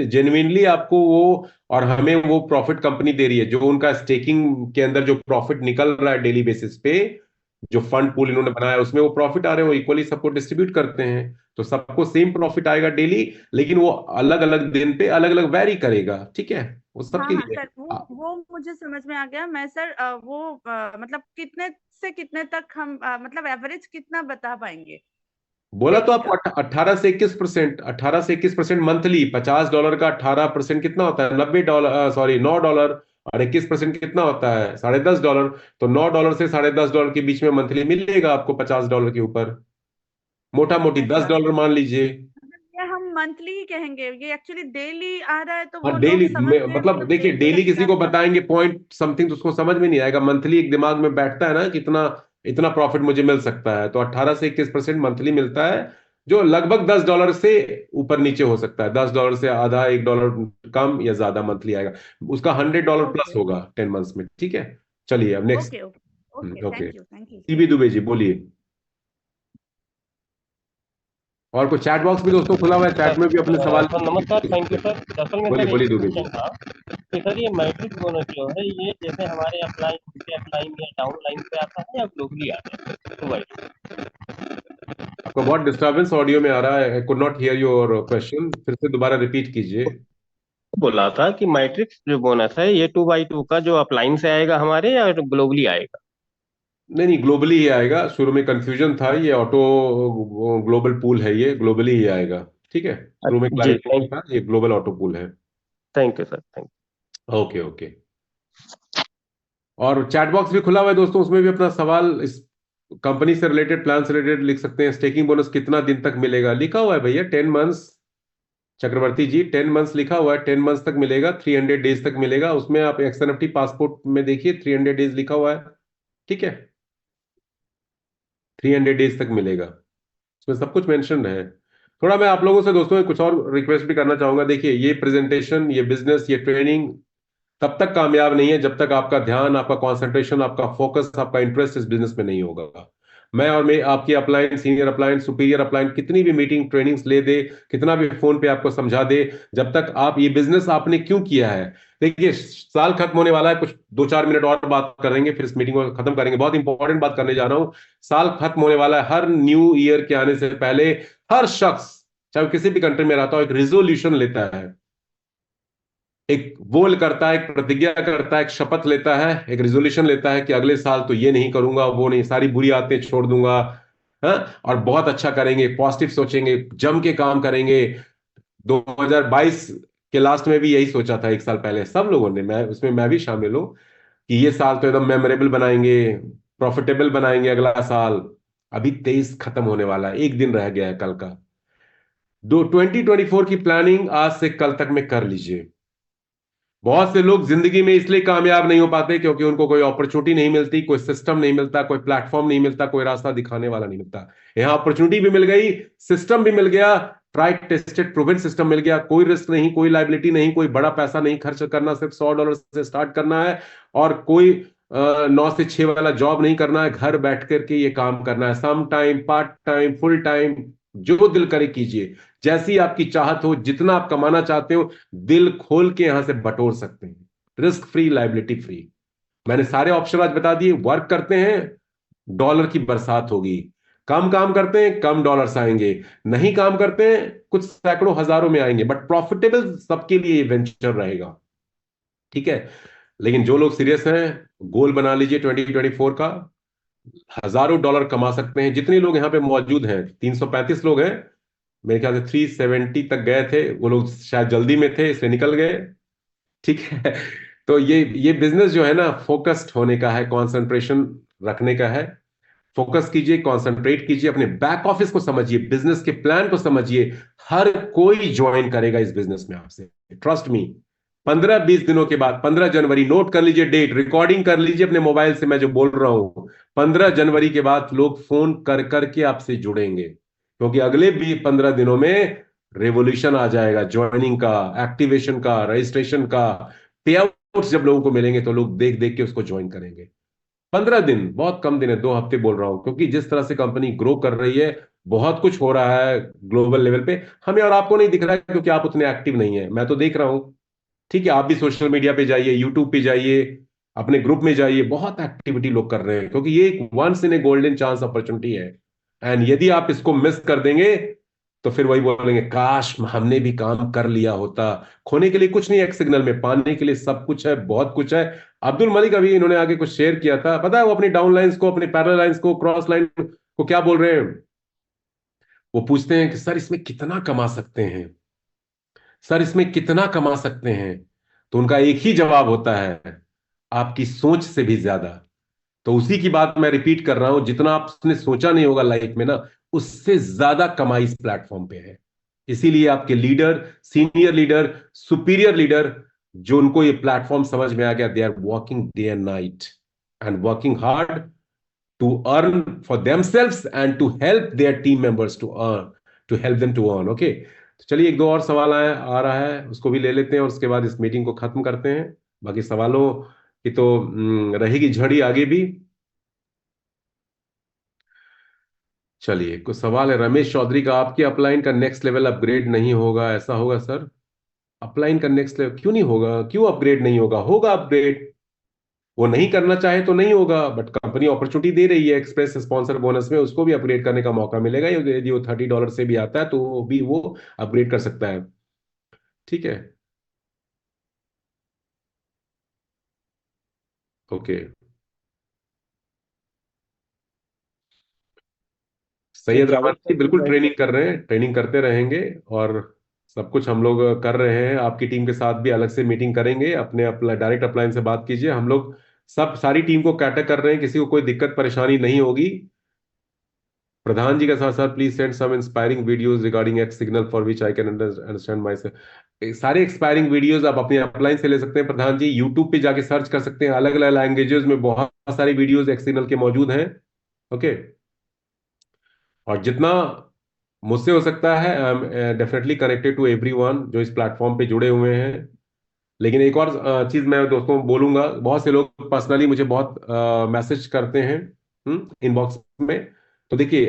जेन्युइनली आपको वो, और हमें वो प्रॉफिट कंपनी दे रही है, जो उनका स्टेकिंग के अंदर जो प्रॉफिट निकल रहा है डेली बेसिस पे, जो फंड पूल इन्होंने बनाया उसमें वो प्रॉफिट आ रहे हैं, वो इक्वली सबको डिस्ट्रीब्यूट करते हैं, तो सबको सेम प्रॉफिट आएगा डेली। लेकिन वो अलग अलग दिन पे अलग अलग वैरी करेगा। ठीक है, वो हाँ सबके हाँ लिए सर, है। वो मुझे समझ में आ गया। मैं सर वो मतलब कितने से कितने तक हम मतलब एवरेज कितना बता पाएंगे बोला तो डेली आपको, का। 18 से 21%, 18 से 21% मंथली। $50 का 18% कितना होता है? $90, सॉरी $9। और 21% कितना होता है? $10.5। तो $9 से $10.5 के बीच में मंथली मिलेगा आपको, $50 के ऊपर, मोटा मोटी दस अच्छा, डॉलर मान लीजिए। मतलब ये हम मंथली ही कहेंगे, ये एक्चुअली डेली आ रहा है, तो हाँ वो लोग डेली, समझते हैं मतलब मतलब देखिए, डेली डेली किसी रहेगा। को बताएंगे पॉइंट समथिंग तो उसको समझ में नहीं आएगा। मंथली एक दिमाग में बैठता है ना, कितना इतना प्रॉफिट मुझे मिल सकता है, तो 18 से 21% मंथली मिलता है, जो लगभग $10 से ऊपर नीचे हो सकता है। $10 से आधा, $1 कम या ज्यादा मंथली आएगा। उसका $100 प्लस ओके होगा 10 मंथ्स में। ठीक है। चलिए अब next. Okay okay okay, okay. Thank you sir. CB Dubey ji बोलिए। और कोई चैट बॉक्स भी दोस्तों खुला हुआ है, चैट में भी अपने सवाल सर नमस्कार, थैंक यू सर। असल में बोलिए सर एक बोलिए दुबे जी। क्वेश्चन था कि सर ये मैट्रिक्स बोनस जो है, ये जैसे हमारे अपलाइन या डाउन लाइन पे आता है या ग्लोबली आता है, तो वही आपको बहुत डिस्टरबेंस ऑडियो में आ रहा है, I could not here your question, फिर से दोबारा रिपीट कीजिए। बोला था कि मैट्रिक्स जो बोनस है ये 2x2 का जो अपलाइन से आएगा हमारे, या ग्लोबली आएगा। नहीं नहीं, ग्लोबली ही आएगा। शुरू में कंफ्यूजन था, ये ऑटो ग्लोबल पूल है, ये ग्लोबली ही आएगा। ठीक है, शुरू में जी क्लैरिफिकेशन था, ये ग्लोबल ऑटो पूल है। Thank you sir, thank okay okay. और चैट बॉक्स भी खुला हुआ है दोस्तों, उसमें भी अपना सवाल इस कंपनी से रिलेटेड, प्लान से रिलेटेड लिख सकते हैं। स्टेकिंग बोनस कितना दिन तक मिलेगा लिखा हुआ है भैया, 10 मंथ्स। चक्रवर्ती जी 10 मंथ्स लिखा हुआ है, 10 मंथ्स तक मिलेगा, 300 डेज तक मिलेगा। उसमें आप एक्सएनएफटी पासपोर्ट में देखिए 300 डेज लिखा हुआ है। ठीक है, 300 डेज तक मिलेगा, उसमें सब कुछ मेंशन है। थोड़ा मैं आप लोगों से दोस्तों कुछ और रिक्वेस्ट भी करना चाहूंगा। देखिए, ये प्रेजेंटेशन, ये बिजनेस, ये ट्रेनिंग तब तक कामयाब नहीं है जब तक आपका ध्यान, आपका कंसंट्रेशन, आपका फोकस, आपका इंटरेस्ट इस बिजनेस में नहीं होगा। मैं और मैं आपकी upline, senior upline, superior upline कितनी भी मीटिंग ट्रेनिंग्स ले दे, कितना भी फोन पे आपको समझा दे, जब तक आप ये बिजनेस आपने क्यों किया है। देखिए साल खत्म होने वाला है, कुछ 2-4 मिनट और बात करेंगे फिर इस मीटिंग को खत्म करेंगे। बहुत इंपॉर्टेंट बात करने जा रहा हूं। साल खत्म होने वाला है, हर न्यू ईयर के आने से पहले हर शख्स, चाहे वो किसी भी कंट्री में रहता हो, एक रिजोल्यूशन लेता है, एक बोल करता है, एक प्रतिज्ञा करता है, एक शपथ लेता है, एक रिजोल्यूशन लेता है कि अगले साल तो ये नहीं करूंगा, वो नहीं, सारी बुरी आदतें छोड़ दूंगा। हाँ, और बहुत अच्छा करेंगे, पॉजिटिव सोचेंगे, जम के काम करेंगे। 2022 के लास्ट में भी यही सोचा था, एक साल पहले सब लोगों ने, मैं उसमें मैं भी शामिल हूं, कि ये साल तो एकदम मेमोरेबल बनाएंगे, प्रॉफिटेबल बनाएंगे अगला साल। अभी 23 खत्म होने वाला है, एक दिन रह गया है कल का। 2024 की प्लानिंग आज से कल तक में कर लीजिए। बहुत से लोग जिंदगी में इसलिए कामयाब नहीं हो पाते क्योंकि उनको कोई अपॉर्चुनिटी नहीं मिलती, कोई सिस्टम नहीं मिलता, कोई प्लेटफॉर्म नहीं मिलता, कोई रास्ता दिखाने वाला नहीं मिलता। यहां अपॉर्चुनिटी भी मिल गई, सिस्टम भी मिल गया, ट्राइड टेस्टेड प्रूवन सिस्टम मिल गया, कोई रिस्क नहीं, कोई लाइबिलिटी नहीं, कोई बड़ा पैसा नहीं खर्च करना, सिर्फ $100 से स्टार्ट करना है, और कोई 9 से 6 वाला जॉब नहीं करना है, घर बैठ करके ये काम करना है, some time, part time, full time, जो दिल करे कीजिए, जैसी आपकी चाहत हो, जितना आप कमाना चाहते हो, दिल खोल के यहां से बटोर सकते हैं, रिस्क फ्री, लाइबिलिटी फ्री। मैंने सारे ऑप्शन आज बता दिए। वर्क करते हैं, डॉलर की बरसात होगी। कम काम करते हैं, कम डॉलर्स आएंगे। नहीं काम करते हैं, कुछ सैकड़ों हजारों में आएंगे, बट प्रॉफिटेबल सबके लिए ये वेंचर रहेगा। ठीक है, लेकिन जो लोग सीरियस हैं, गोल बना लीजिए 2024 का। हजारों डॉलर कमा सकते हैं। जितने लोग यहाँ पे मौजूद हैं, 335 लोग हैं, मेरे ख्याल से 370 तक गए थे, वो लोग शायद जल्दी में थे इसलिए निकल गए। ठीक है, तो ये बिजनेस जो है ना, फोकस्ड होने का है, कंसंट्रेशन रखने का है। फोकस कीजिए, कंसंट्रेट कीजिए, अपने बैक ऑफिस को समझिए, बिजनेस के प्लान को समझिए। हर कोई ज्वाइन करेगा इस बिजनेस में आपसे, ट्रस्ट मी। 15-20 दिनों के बाद, 15 जनवरी, नोट कर लीजिए डेट, रिकॉर्डिंग कर लीजिए अपने मोबाइल से, मैं जो बोल रहा हूं, 15 जनवरी के बाद लोग फोन कर करके आपसे जुड़ेंगे, क्योंकि अगले भी 15 दिनों में रेवोल्यूशन आ जाएगा, ज्वाइनिंग का, एक्टिवेशन का, रजिस्ट्रेशन का, पे आउट्स जब लोगों को मिलेंगे तो लोग देख देख के उसको ज्वाइन करेंगे। 15 दिन बहुत कम दिन है, 2 हफ्ते बोल रहा हूं, क्योंकि जिस तरह से कंपनी ग्रो कर रही है, बहुत कुछ हो रहा है ग्लोबल लेवल पे। हमें और आपको नहीं दिख रहा है क्योंकि आप उतने एक्टिव नहीं है, मैं तो देख रहा हूं। ठीक है, आप भी सोशल मीडिया पे जाइए, यूट्यूब पे जाइए, अपने ग्रुप में जाइए, बहुत एक्टिविटी लोग कर रहे हैं, क्योंकि ये एक once in a golden chance opportunity है। एंड यदि आप इसको मिस कर देंगे तो फिर वही बोलेंगे, काश हमने भी काम कर लिया होता। खोने के लिए कुछ नहीं है, एक सिग्नल में पाने के लिए सब कुछ है, बहुत कुछ है। अब्दुल मलिक अभी इन्होंने आगे कुछ शेयर किया था, पता है, वो अपनी डाउन लाइंस को, अपने पैरेलल लाइंस को, क्रॉस लाइन को क्या बोल रहे हैं? वो पूछते हैं कि सर इसमें कितना कमा सकते हैं, सर इसमें कितना कमा सकते हैं? तो उनका एक ही जवाब होता है, आपकी सोच से भी ज्यादा। तो उसी की बात मैं रिपीट कर रहा हूं, जितना आपने सोचा नहीं होगा लाइफ में ना, उससे ज्यादा कमाई इस प्लेटफॉर्म पे है। इसीलिए आपके leader, senior leader, superior leader, जो उनको ये प्लेटफॉर्म समझ में आ गया, they are working day and night and working hard to earn for themselves and to help their team members to earn, to help them to earn. Okay, तो चलिए एक दो और सवाल आ रहा है, उसको भी ले लेते हैं और उसके बाद इस मीटिंग को खत्म करते हैं। बाकी सवालों की तो रहेगी झड़ी आगे भी। चलिए कुछ सवाल है। रमेश चौधरी का, आपके अपलाइन का नेक्स्ट लेवल अपग्रेड नहीं होगा, ऐसा होगा सर? अपलाइन का नेक्स्ट लेवल क्यों नहीं होगा, क्यों अपग्रेड नहीं होगा? होगा अपग्रेड। वो नहीं करना चाहे तो नहीं होगा, बट कंपनी अपॉर्चुनिटी दे रही है, एक्सप्रेस स्पॉन्सर बोनस में उसको भी अपग्रेड करने का मौका मिलेगा। यदि वो $30 से भी आता है तो वो भी वो अपग्रेड कर सकता है। ठीक है, ओके, सैयद रहमान जी बिल्कुल ट्रेनिंग कर रहे हैं, ट्रेनिंग करते रहेंगे, और सब कुछ हम लोग कर रहे हैं। आपकी टीम के साथ भी अलग से मीटिंग करेंगे, अपने डायरेक्ट अपलाइन से बात कीजिए। हम लोग सब सारी टीम को कैटर कर रहे हैं, किसी को कोई दिक्कत परेशानी नहीं होगी। प्रधान जी का साथ साथ please send some inspiring videos regarding X Signal for which I can understand myself. सारे एक्सपायरिंग वीडियोस आप अपने अपलाइन से ले सकते हैं प्रधान जी, यूट्यूब पे जाके सर्च कर सकते हैं, अलग अलग लैंग्वेजेस में बहुत सारी वीडियोस एक्स सिग्नल के मौजूद हैं। ओके, और जितना मुझसे हो सकता है, I am definitely connected to everyone जो इस प्लेटफॉर्म पे जुड़े हुए हैं। लेकिन एक और चीज मैं दोस्तों बोलूंगा, बहुत से लोग पर्सनली मुझे बहुत मैसेज करते हैं इनबॉक्स में। तो देखिए